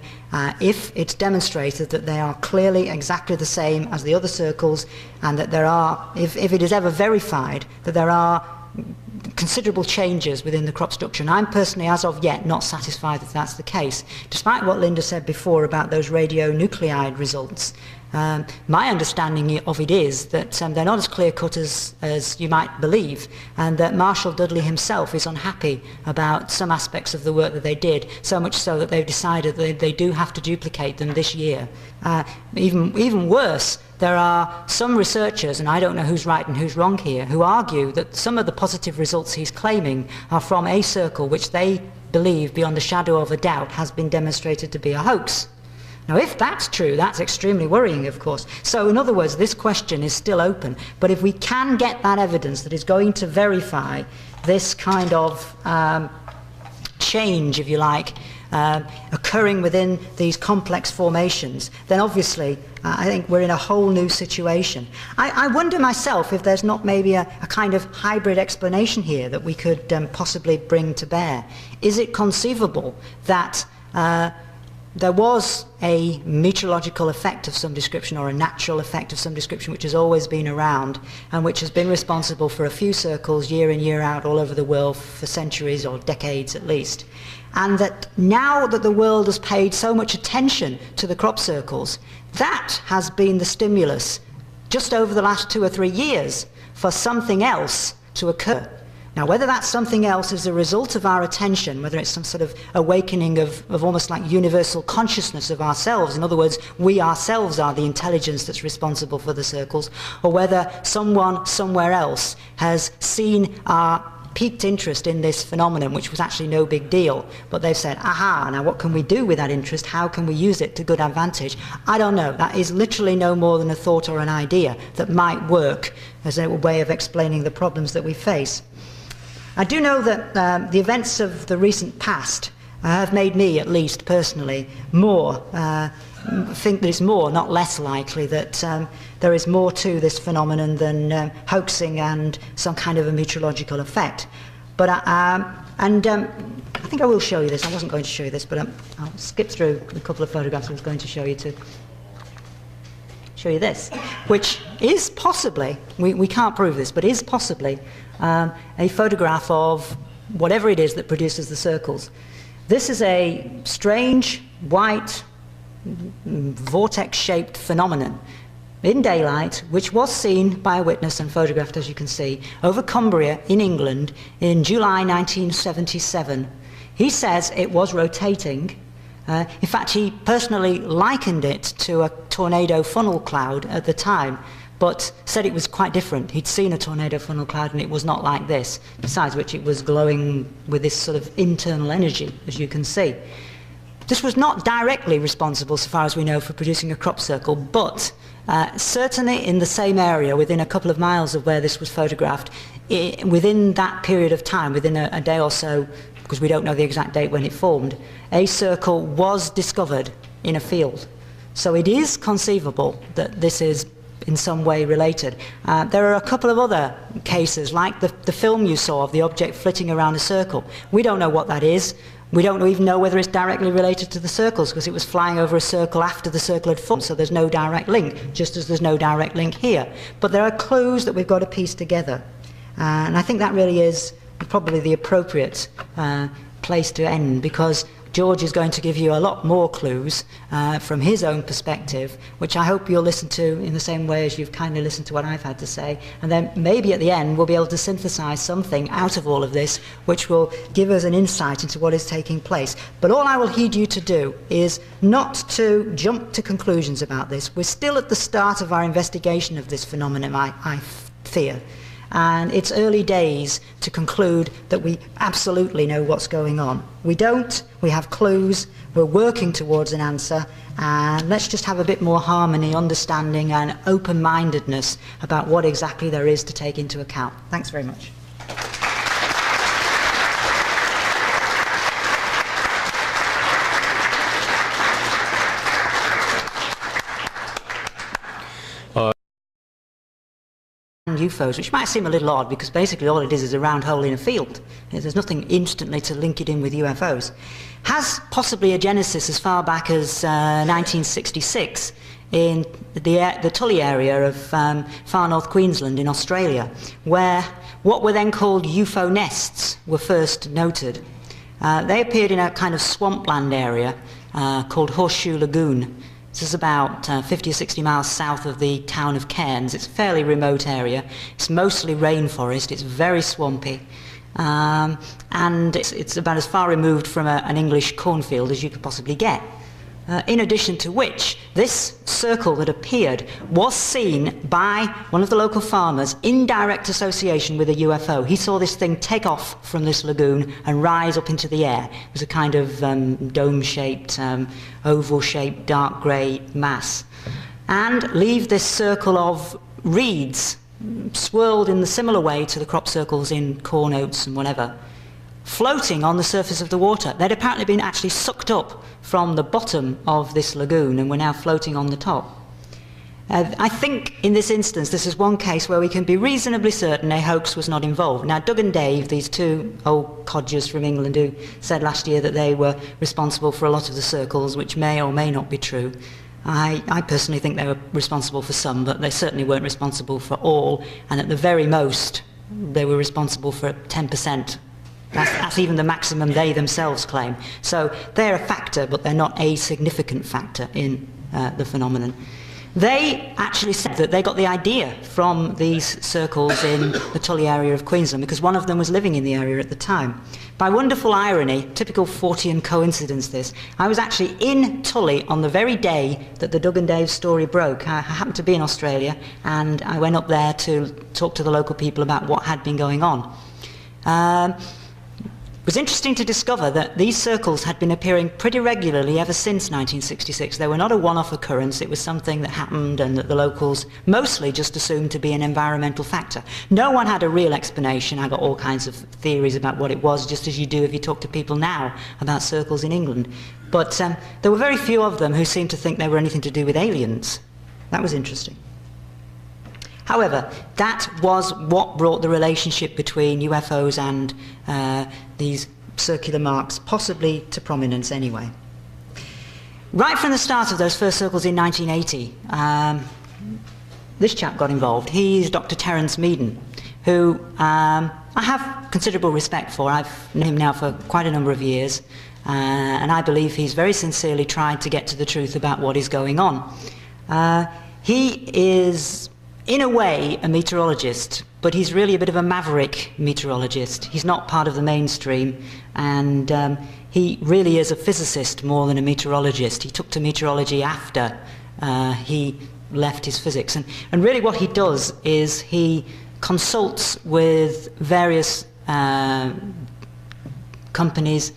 if it's demonstrated that they are clearly exactly the same as the other circles, and that there are, if it is ever verified that there are considerable changes within the crop structure, and I'm personally, as of yet, not satisfied that that's the case, despite what Linda said before about those radionuclide results. My understanding of it is that they're not as clear-cut as you might believe, and that Marshall Dudley himself is unhappy about some aspects of the work that they did, so much so that they've decided that they do have to duplicate them this year. Even worse, there are some researchers, and I don't know who's right and who's wrong here, who argue that some of the positive results he's claiming are from a circle which they believe, beyond a shadow of a doubt, has been demonstrated to be a hoax. Now, if that's true, that's extremely worrying, of course. So, in other words, this question is still open. But if we can get that evidence that is going to verify this kind of change, if you like, occurring within these complex formations, then obviously I think we're in a whole new situation. I wonder myself if there's not maybe a kind of hybrid explanation here that we could possibly bring to bear. Is it conceivable that there was a meteorological effect of some description, or a natural effect of some description, which has always been around and which has been responsible for a few circles year in, year out all over the world for centuries or decades at least, and that now that the world has paid so much attention to the crop circles, that has been the stimulus just over the last 2 or 3 years for something else to occur. Now, whether that something else is a result of our attention, whether it's some sort of awakening of almost like universal consciousness of ourselves, in other words, we ourselves are the intelligence that's responsible for the circles, or whether someone somewhere else has seen our piqued interest in this phenomenon, which was actually no big deal, but they've said, aha, now what can we do with that interest? How can we use it to good advantage? I don't know. That is literally no more than a thought or an idea that might work as a way of explaining the problems that we face. I do know that the events of the recent past have made me, at least personally, think that it's more, not less likely, that there is more to this phenomenon than hoaxing and some kind of a meteorological effect. But I think I will show you this. I wasn't going to show you this, but I'll skip through a couple of photographs I was going to show you this, which is possibly, we can't prove this, but is possibly a photograph of whatever it is that produces the circles. This is a strange, white, vortex-shaped phenomenon in daylight, which was seen by a witness and photographed, as you can see, over Cumbria in England in July 1977. He says it was rotating. In fact, he personally likened it to a tornado funnel cloud at the time, but said it was quite different. He'd seen a tornado funnel cloud and it was not like this, besides which it was glowing with this sort of internal energy, as you can see. This was not directly responsible, so far as we know, for producing a crop circle, but certainly in the same area, within a couple of miles of where this was photographed, within that period of time, within a day or so, because we don't know the exact date when it formed, a circle was discovered in a field. So it is conceivable that this is in some way related. There are a couple of other cases, like the film you saw of the object flitting around a circle. We don't know what that is. We don't even know whether it's directly related to the circles, because it was flying over a circle after the circle had formed, so there's no direct link, just as there's no direct link here. But there are clues that we've got to piece together. And I think that really is probably the appropriate place to end, because George is going to give you a lot more clues from his own perspective, which I hope you'll listen to in the same way as you've kindly listened to what I've had to say. And then maybe at the end we'll be able to synthesize something out of all of this which will give us an insight into what is taking place. But all I will heed you to do is not to jump to conclusions about this. We're still at the start of our investigation of this phenomenon, I fear. And it's early days to conclude that we absolutely know what's going on. We don't, we have clues, we're working towards an answer, and let's just have a bit more harmony, understanding and open-mindedness about what exactly there is to take into account. Thanks very much. UFOs, which might seem a little odd because basically all it is a round hole in a field. There's nothing instantly to link it in with UFOs. Has possibly a genesis as far back as 1966 in the Tully area of far north Queensland in Australia, where what were then called UFO nests were first noted. They appeared in a kind of swampland area called Horseshoe Lagoon. This is about 50 or 60 miles south of the town of Cairns. It's a fairly remote area. It's mostly rainforest. It's very swampy. And it's about as far removed from an English cornfield as you could possibly get. In addition to which, this circle that appeared was seen by one of the local farmers in direct association with a UFO. He saw this thing take off from this lagoon and rise up into the air. It was a kind of dome-shaped, oval-shaped, dark grey mass. And leave this circle of reeds, swirled in the similar way to the crop circles in corn, oats and whatever, floating on the surface of the water. They'd apparently been actually sucked up from the bottom of this lagoon and were now floating on the top. I think in this instance this is one case where we can be reasonably certain a hoax was not involved. Now Doug and Dave, these two old codgers from England who said last year that they were responsible for a lot of the circles, which may or may not be true. I personally think they were responsible for some, but they certainly weren't responsible for all, and at the very most they were responsible for 10%. That's even the maximum they themselves claim. So they're a factor, but they're not a significant factor in the phenomenon. They actually said that they got the idea from these circles in the Tully area of Queensland because one of them was living in the area at the time. By wonderful irony, typical Fortean coincidence this, I was actually in Tully on the very day that the Doug and Dave story broke. I happened to be in Australia and I went up there to talk to the local people about what had been going on. It was interesting to discover that these circles had been appearing pretty regularly ever since 1966. They were not a one-off occurrence. It was something that happened and that the locals mostly just assumed to be an environmental factor. No one had a real explanation. I got all kinds of theories about what it was, just as you do if you talk to people now about circles in England. But there were very few of them who seemed to think they were anything to do with aliens. That was interesting. However, that was what brought the relationship between UFOs and these circular marks possibly to prominence anyway. Right from the start of those first circles in 1980, this chap got involved. He's Dr. Terence Meaden, who I have considerable respect for. I've known him now for quite a number of years, and I believe he's very sincerely tried to get to the truth about what is going on. He is, in a way, a meteorologist, but he's really a bit of a maverick meteorologist. He's not part of the mainstream, and he really is a physicist more than a meteorologist. He took to meteorology after he left his physics. And really what he does is he consults with various companies,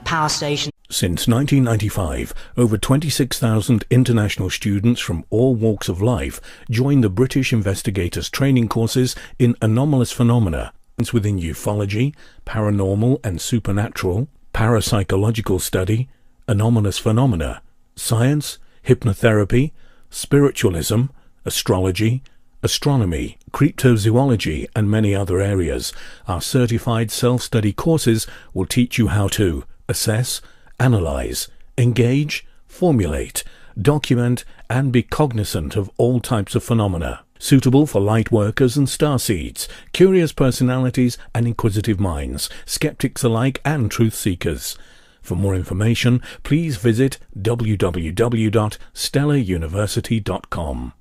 power stations. Since 1995, over 26,000 international students from all walks of life joined the British investigators' training courses in anomalous phenomena within ufology, paranormal and supernatural, parapsychological study, anomalous phenomena, science, hypnotherapy, spiritualism, astrology, astronomy, cryptozoology and many other areas. Our certified self-study courses will teach you how to assess, analyze, engage, formulate, document and be cognizant of all types of phenomena, suitable for light workers and starseeds, curious personalities and inquisitive minds, skeptics alike and truth seekers. For more information, please visit www.stellaruniversity.com.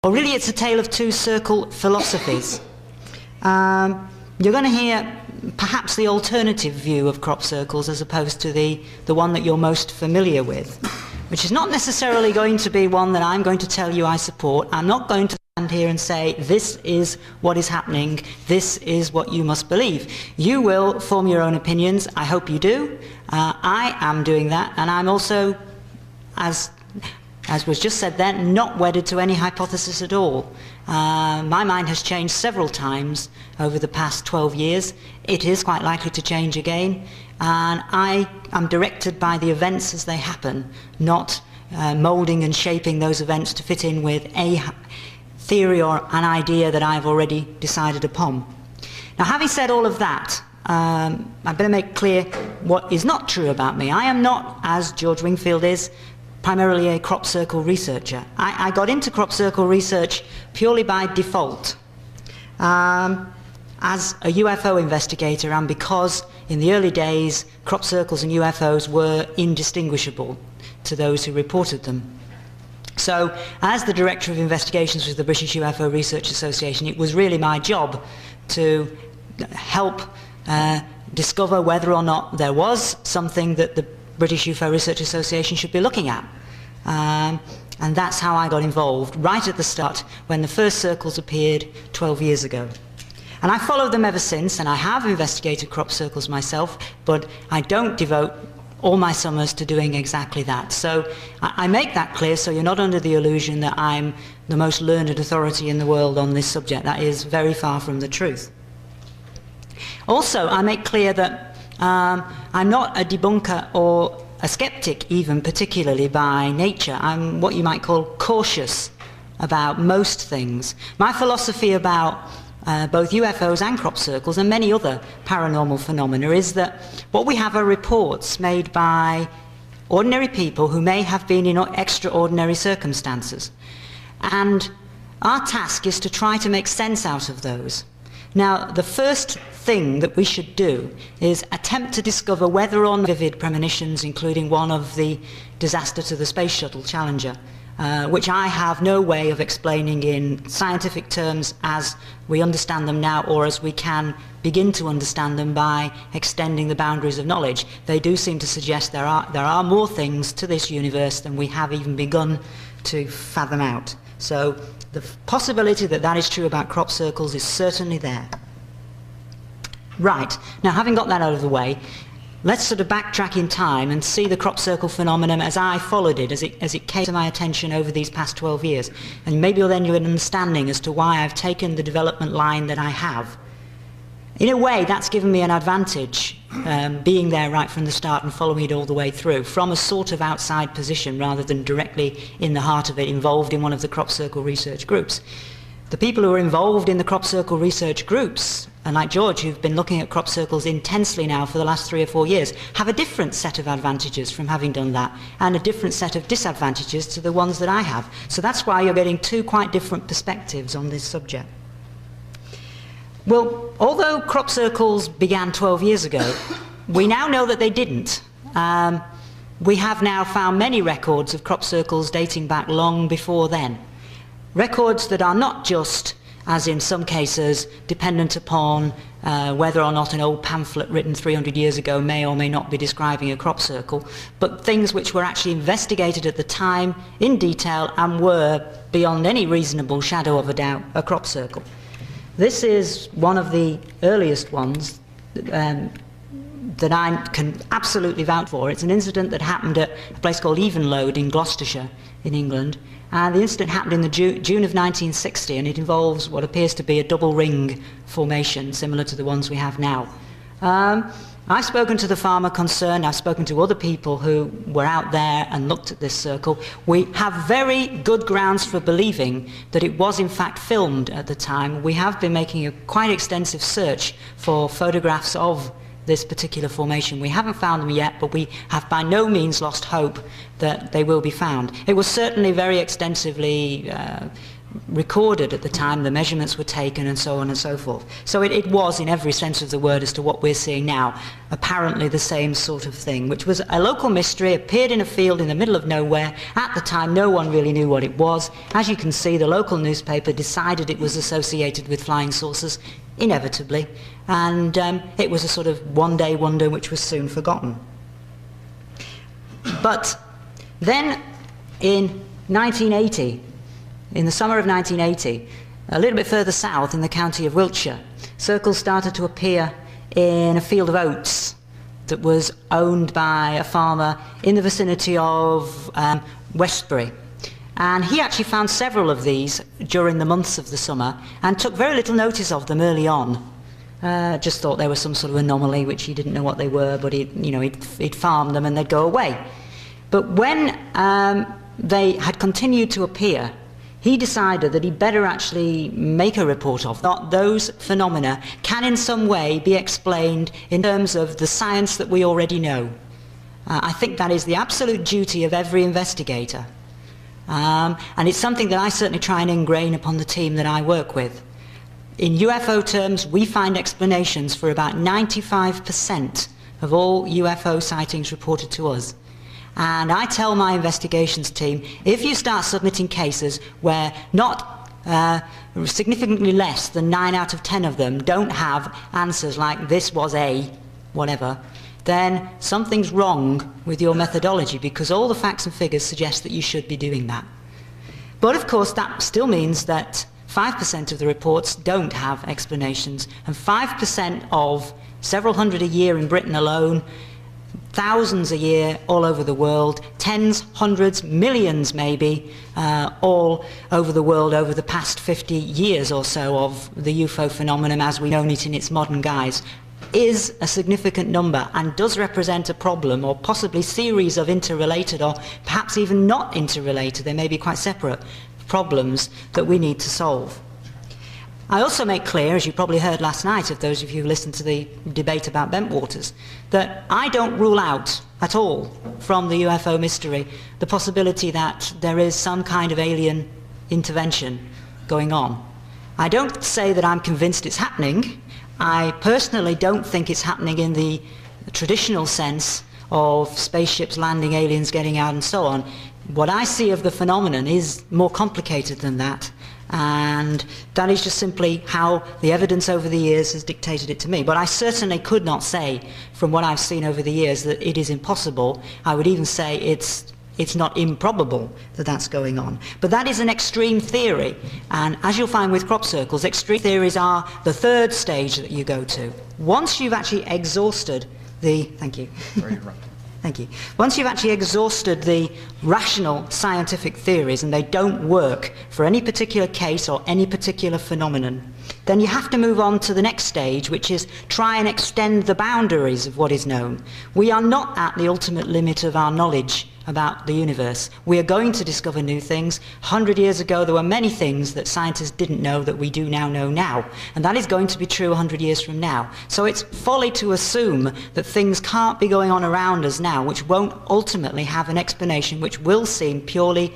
Well, really, it's a tale of two circle philosophies. You're going to hear perhaps the alternative view of crop circles as opposed to the one that you're most familiar with, which is not necessarily going to be one that I'm going to tell you I support. I'm not going to stand here and say, this is what is happening, this is what you must believe. You will form your own opinions. I hope you do. I am doing that, and I'm also, as was just said then, not wedded to any hypothesis at all. My mind has changed several times over the past 12 years. It is quite likely to change again, and I am directed by the events as they happen, not moulding and shaping those events to fit in with a theory or an idea that I've already decided upon. Now, having said all of that, I better make clear what is not true about me. I am not, as George Wingfield is, primarily a crop circle researcher. I got into crop circle research purely by default. As a UFO investigator, and because in the early days crop circles and UFOs were indistinguishable to those who reported them. So, as the Director of Investigations with the British UFO Research Association, it was really my job to help discover whether or not there was something that the British UFO Research Association should be looking at. And that's how I got involved, right at the start, when the first circles appeared 12 years ago. And I followed them ever since, and I have investigated crop circles myself, but I don't devote all my summers to doing exactly that. So I make that clear so you're not under the illusion that I'm the most learned authority in the world on this subject. That is very far from the truth. Also, I make clear that I'm not a debunker or a skeptic, even particularly by nature. I'm what you might call cautious about most things. My philosophy about both UFOs and crop circles and many other paranormal phenomena is that what we have are reports made by ordinary people who may have been in extraordinary circumstances. And our task is to try to make sense out of those. Now, the first thing that we should do is attempt to discover whether or not vivid premonitions, including one of the disaster to the Space Shuttle Challenger, which I have no way of explaining in scientific terms as we understand them now, or as we can begin to understand them by extending the boundaries of knowledge. They do seem to suggest there are more things to this universe than we have even begun to fathom out. So the possibility that that is true about crop circles is certainly there. Right, now having got that out of the way, let's sort of backtrack in time and see the crop circle phenomenon as I followed it, as it came to my attention over these past 12 years. And maybe then you'll get an understanding as to why I've taken the development line that I have. In a way, that's given me an advantage, being there right from the start and following it all the way through, from a sort of outside position rather than directly in the heart of it, involved in one of the crop circle research groups. The people who are involved in the crop circle research groups, and like George, who've been looking at crop circles intensely now for the last 3 or 4 years, have a different set of advantages from having done that, and a different set of disadvantages to the ones that I have. So that's why you're getting two quite different perspectives on this subject. Well, although crop circles began 12 years ago, we now know that they didn't. We have now found many records of crop circles dating back long before then. Records that are not just, as in some cases, dependent upon whether or not an old pamphlet written 300 years ago may or may not be describing a crop circle, but things which were actually investigated at the time in detail and were, beyond any reasonable shadow of a doubt, a crop circle. This is one of the earliest ones that I can absolutely vouch for. It's an incident that happened at a place called Evenlode in Gloucestershire in England. The incident happened in the June of 1960, and it involves what appears to be a double ring formation similar to the ones we have now. I've spoken to the farmer concerned, I've spoken to other people who were out there and looked at this circle. We have very good grounds for believing that it was in fact filmed at the time. We have been making a quite extensive search for photographs of this particular formation. We haven't found them yet, but we have by no means lost hope that they will be found. It was certainly very extensively recorded at the time, the measurements were taken and so on and so forth. So it was, in every sense of the word, as to what we're seeing now, apparently the same sort of thing, which was a local mystery, appeared in a field in the middle of nowhere. At the time, no one really knew what it was. As you can see, the local newspaper decided it was associated with flying saucers, inevitably, and it was a sort of one-day wonder which was soon forgotten. But then, in 1980, in the summer of 1980, a little bit further south in the county of Wiltshire, circles started to appear in a field of oats that was owned by a farmer in the vicinity of Westbury. And he actually found several of these during the months of the summer and took very little notice of them early on. Just thought they were some sort of anomaly, which he didn't know what they were, but he'd farm them and they'd go away. But when they had continued to appear, he decided that he'd better actually make a report of that. Those phenomena can in some way be explained in terms of the science that we already know. I think that is the absolute duty of every investigator. And it's something that I certainly try and ingrain upon the team that I work with. In UFO terms, we find explanations for about 95% of all UFO sightings reported to us. And I tell my investigations team, if you start submitting cases where not significantly less than 9 out of 10 of them don't have answers like this was a whatever, then something's wrong with your methodology, because all the facts and figures suggest that you should be doing that. But of course that still means that 5% of the reports don't have explanations, and 5% of several hundred a year in Britain alone, thousands a year all over the world, tens, hundreds, millions maybe, all over the world over the past 50 years or so of the UFO phenomenon as we've known it in its modern guise, is a significant number and does represent a problem, or possibly series of interrelated, or perhaps even not interrelated, they may be quite separate problems that we need to solve. I also make clear, as you probably heard last night, of those of you who listened to the debate about Bentwaters, that I don't rule out at all from the UFO mystery the possibility that there is some kind of alien intervention going on. I don't say that I'm convinced it's happening. I personally don't think it's happening in the traditional sense of spaceships landing, aliens getting out and so on. What I see of the phenomenon is more complicated than that. And that is just simply how the evidence over the years has dictated it to me. But I certainly could not say, from what I've seen over the years, that it is impossible. I would even say it's not improbable that that's going on. But that is an extreme theory. And as you'll find with crop circles, extreme theories are the third stage that you go to. Once you've actually exhausted the... Thank you. Very interrupting. Thank you. Once you've actually exhausted the rational scientific theories and they don't work for any particular case or any particular phenomenon, then you have to move on to the next stage, which is try and extend the boundaries of what is known. We are not at the ultimate limit of our knowledge about the universe. We are going to discover new things. 100 years ago there were many things that scientists didn't know that we do now know now, and that is going to be true 100 years from now. So it's folly to assume that things can't be going on around us now which won't ultimately have an explanation which will seem purely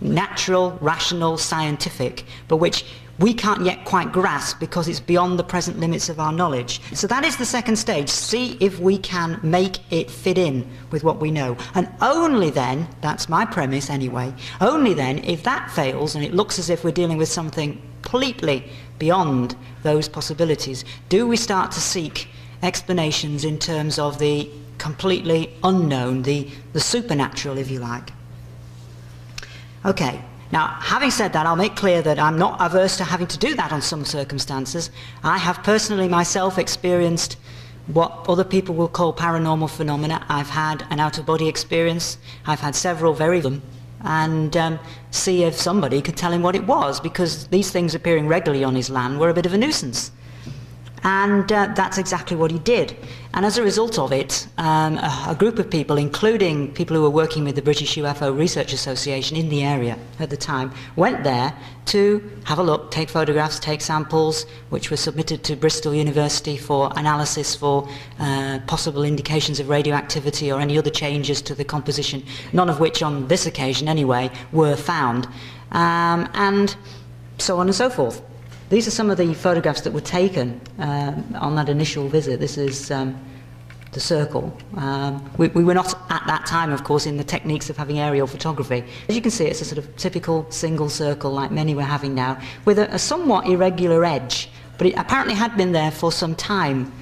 natural, rational, scientific, but which we can't yet quite grasp because it's beyond the present limits of our knowledge. So that is the second stage. See if we can make it fit in with what we know. And only then, that's my premise anyway, only then, if that fails and it looks as if we're dealing with something completely beyond those possibilities, do we start to seek explanations in terms of the completely unknown, the supernatural, if you like. Okay. Now, having said that, I'll make clear that I'm not averse to having to do that on some circumstances. I have personally myself experienced what other people will call paranormal phenomena. I've had an out-of-body experience. I've had several very them, and see if somebody could tell him what it was, because these things appearing regularly on his land were a bit of a nuisance. And that's exactly what he did. And as a result of it, a group of people, including people who were working with the British UFO Research Association in the area at the time, went there to have a look, take photographs, take samples, which were submitted to Bristol University for analysis for possible indications of radioactivity or any other changes to the composition, none of which on this occasion anyway were found, and so on and so forth. These are some of the photographs that were taken on that initial visit. This is the circle. We were not at that time, of course, in the techniques of having aerial photography. As you can see, it's a sort of typical single circle like many we're having now, with a somewhat irregular edge, but it apparently had been there for some time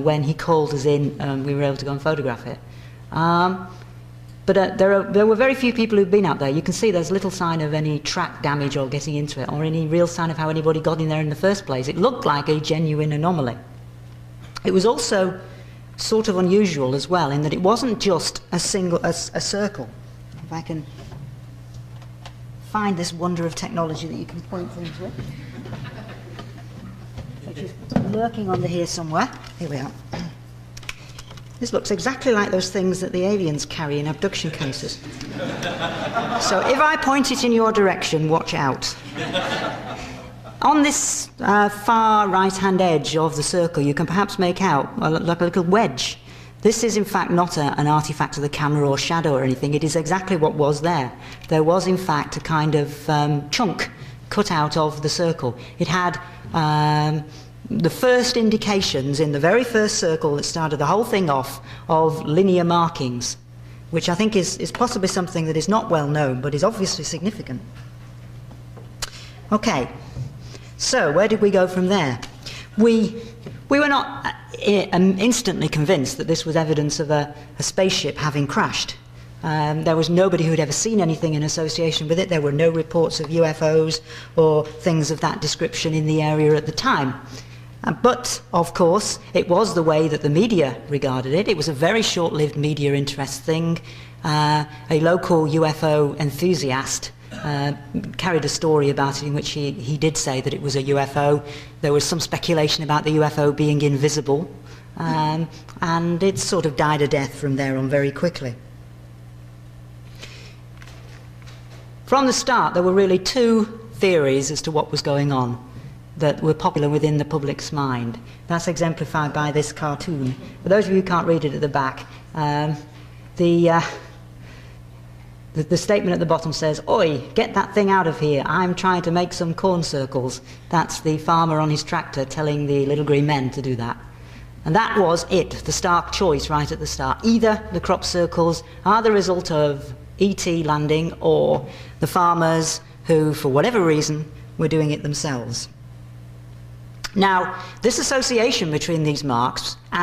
when he called us in and we were able to go and photograph it. But there were very few people who've been out there. You can see there's little sign of any track damage or getting into it, or any real sign of how anybody got in there in the first place. It looked like a genuine anomaly. It was also sort of unusual as well, in that it wasn't just a circle. If I can find this wonder of technology that you can point things with, which is lurking under here somewhere. Here we are. This looks exactly like those things that the aliens carry in abduction cases. So if I point it in your direction, watch out. On this far right-hand edge of the circle, you can perhaps make out like a little wedge. This is in fact not an artifact of the camera or shadow or anything. It is exactly what was there. There was in fact a kind of chunk cut out of the circle. It had the first indications in the very first circle that started the whole thing off of linear markings, which I think is possibly something that is not well known but is obviously significant. Okay, so where did we go from there? We were not instantly convinced that this was evidence of a spaceship having crashed. There was nobody who had ever seen anything in association with it. There were no reports of UFOs or things of that description in the area at the time. But, of course, it was the way that the media regarded it. It was a very short-lived media interest thing. A local UFO enthusiast carried a story about it in which he did say that it was a UFO. There was some speculation about the UFO being invisible, and it sort of died a death from there on very quickly. From the start, there were really two theories as to what was going on that were popular within the public's mind. That's exemplified by this cartoon. For those of you who can't read it at the back, the statement at the bottom says, "Oi, get that thing out of here, I'm trying to make some corn circles." That's the farmer on his tractor telling the little green men to do that. And that was it, the stark choice right at the start. Either the crop circles are the result of ET landing, or the farmers who, for whatever reason, were doing it themselves. Now, this association between these marks and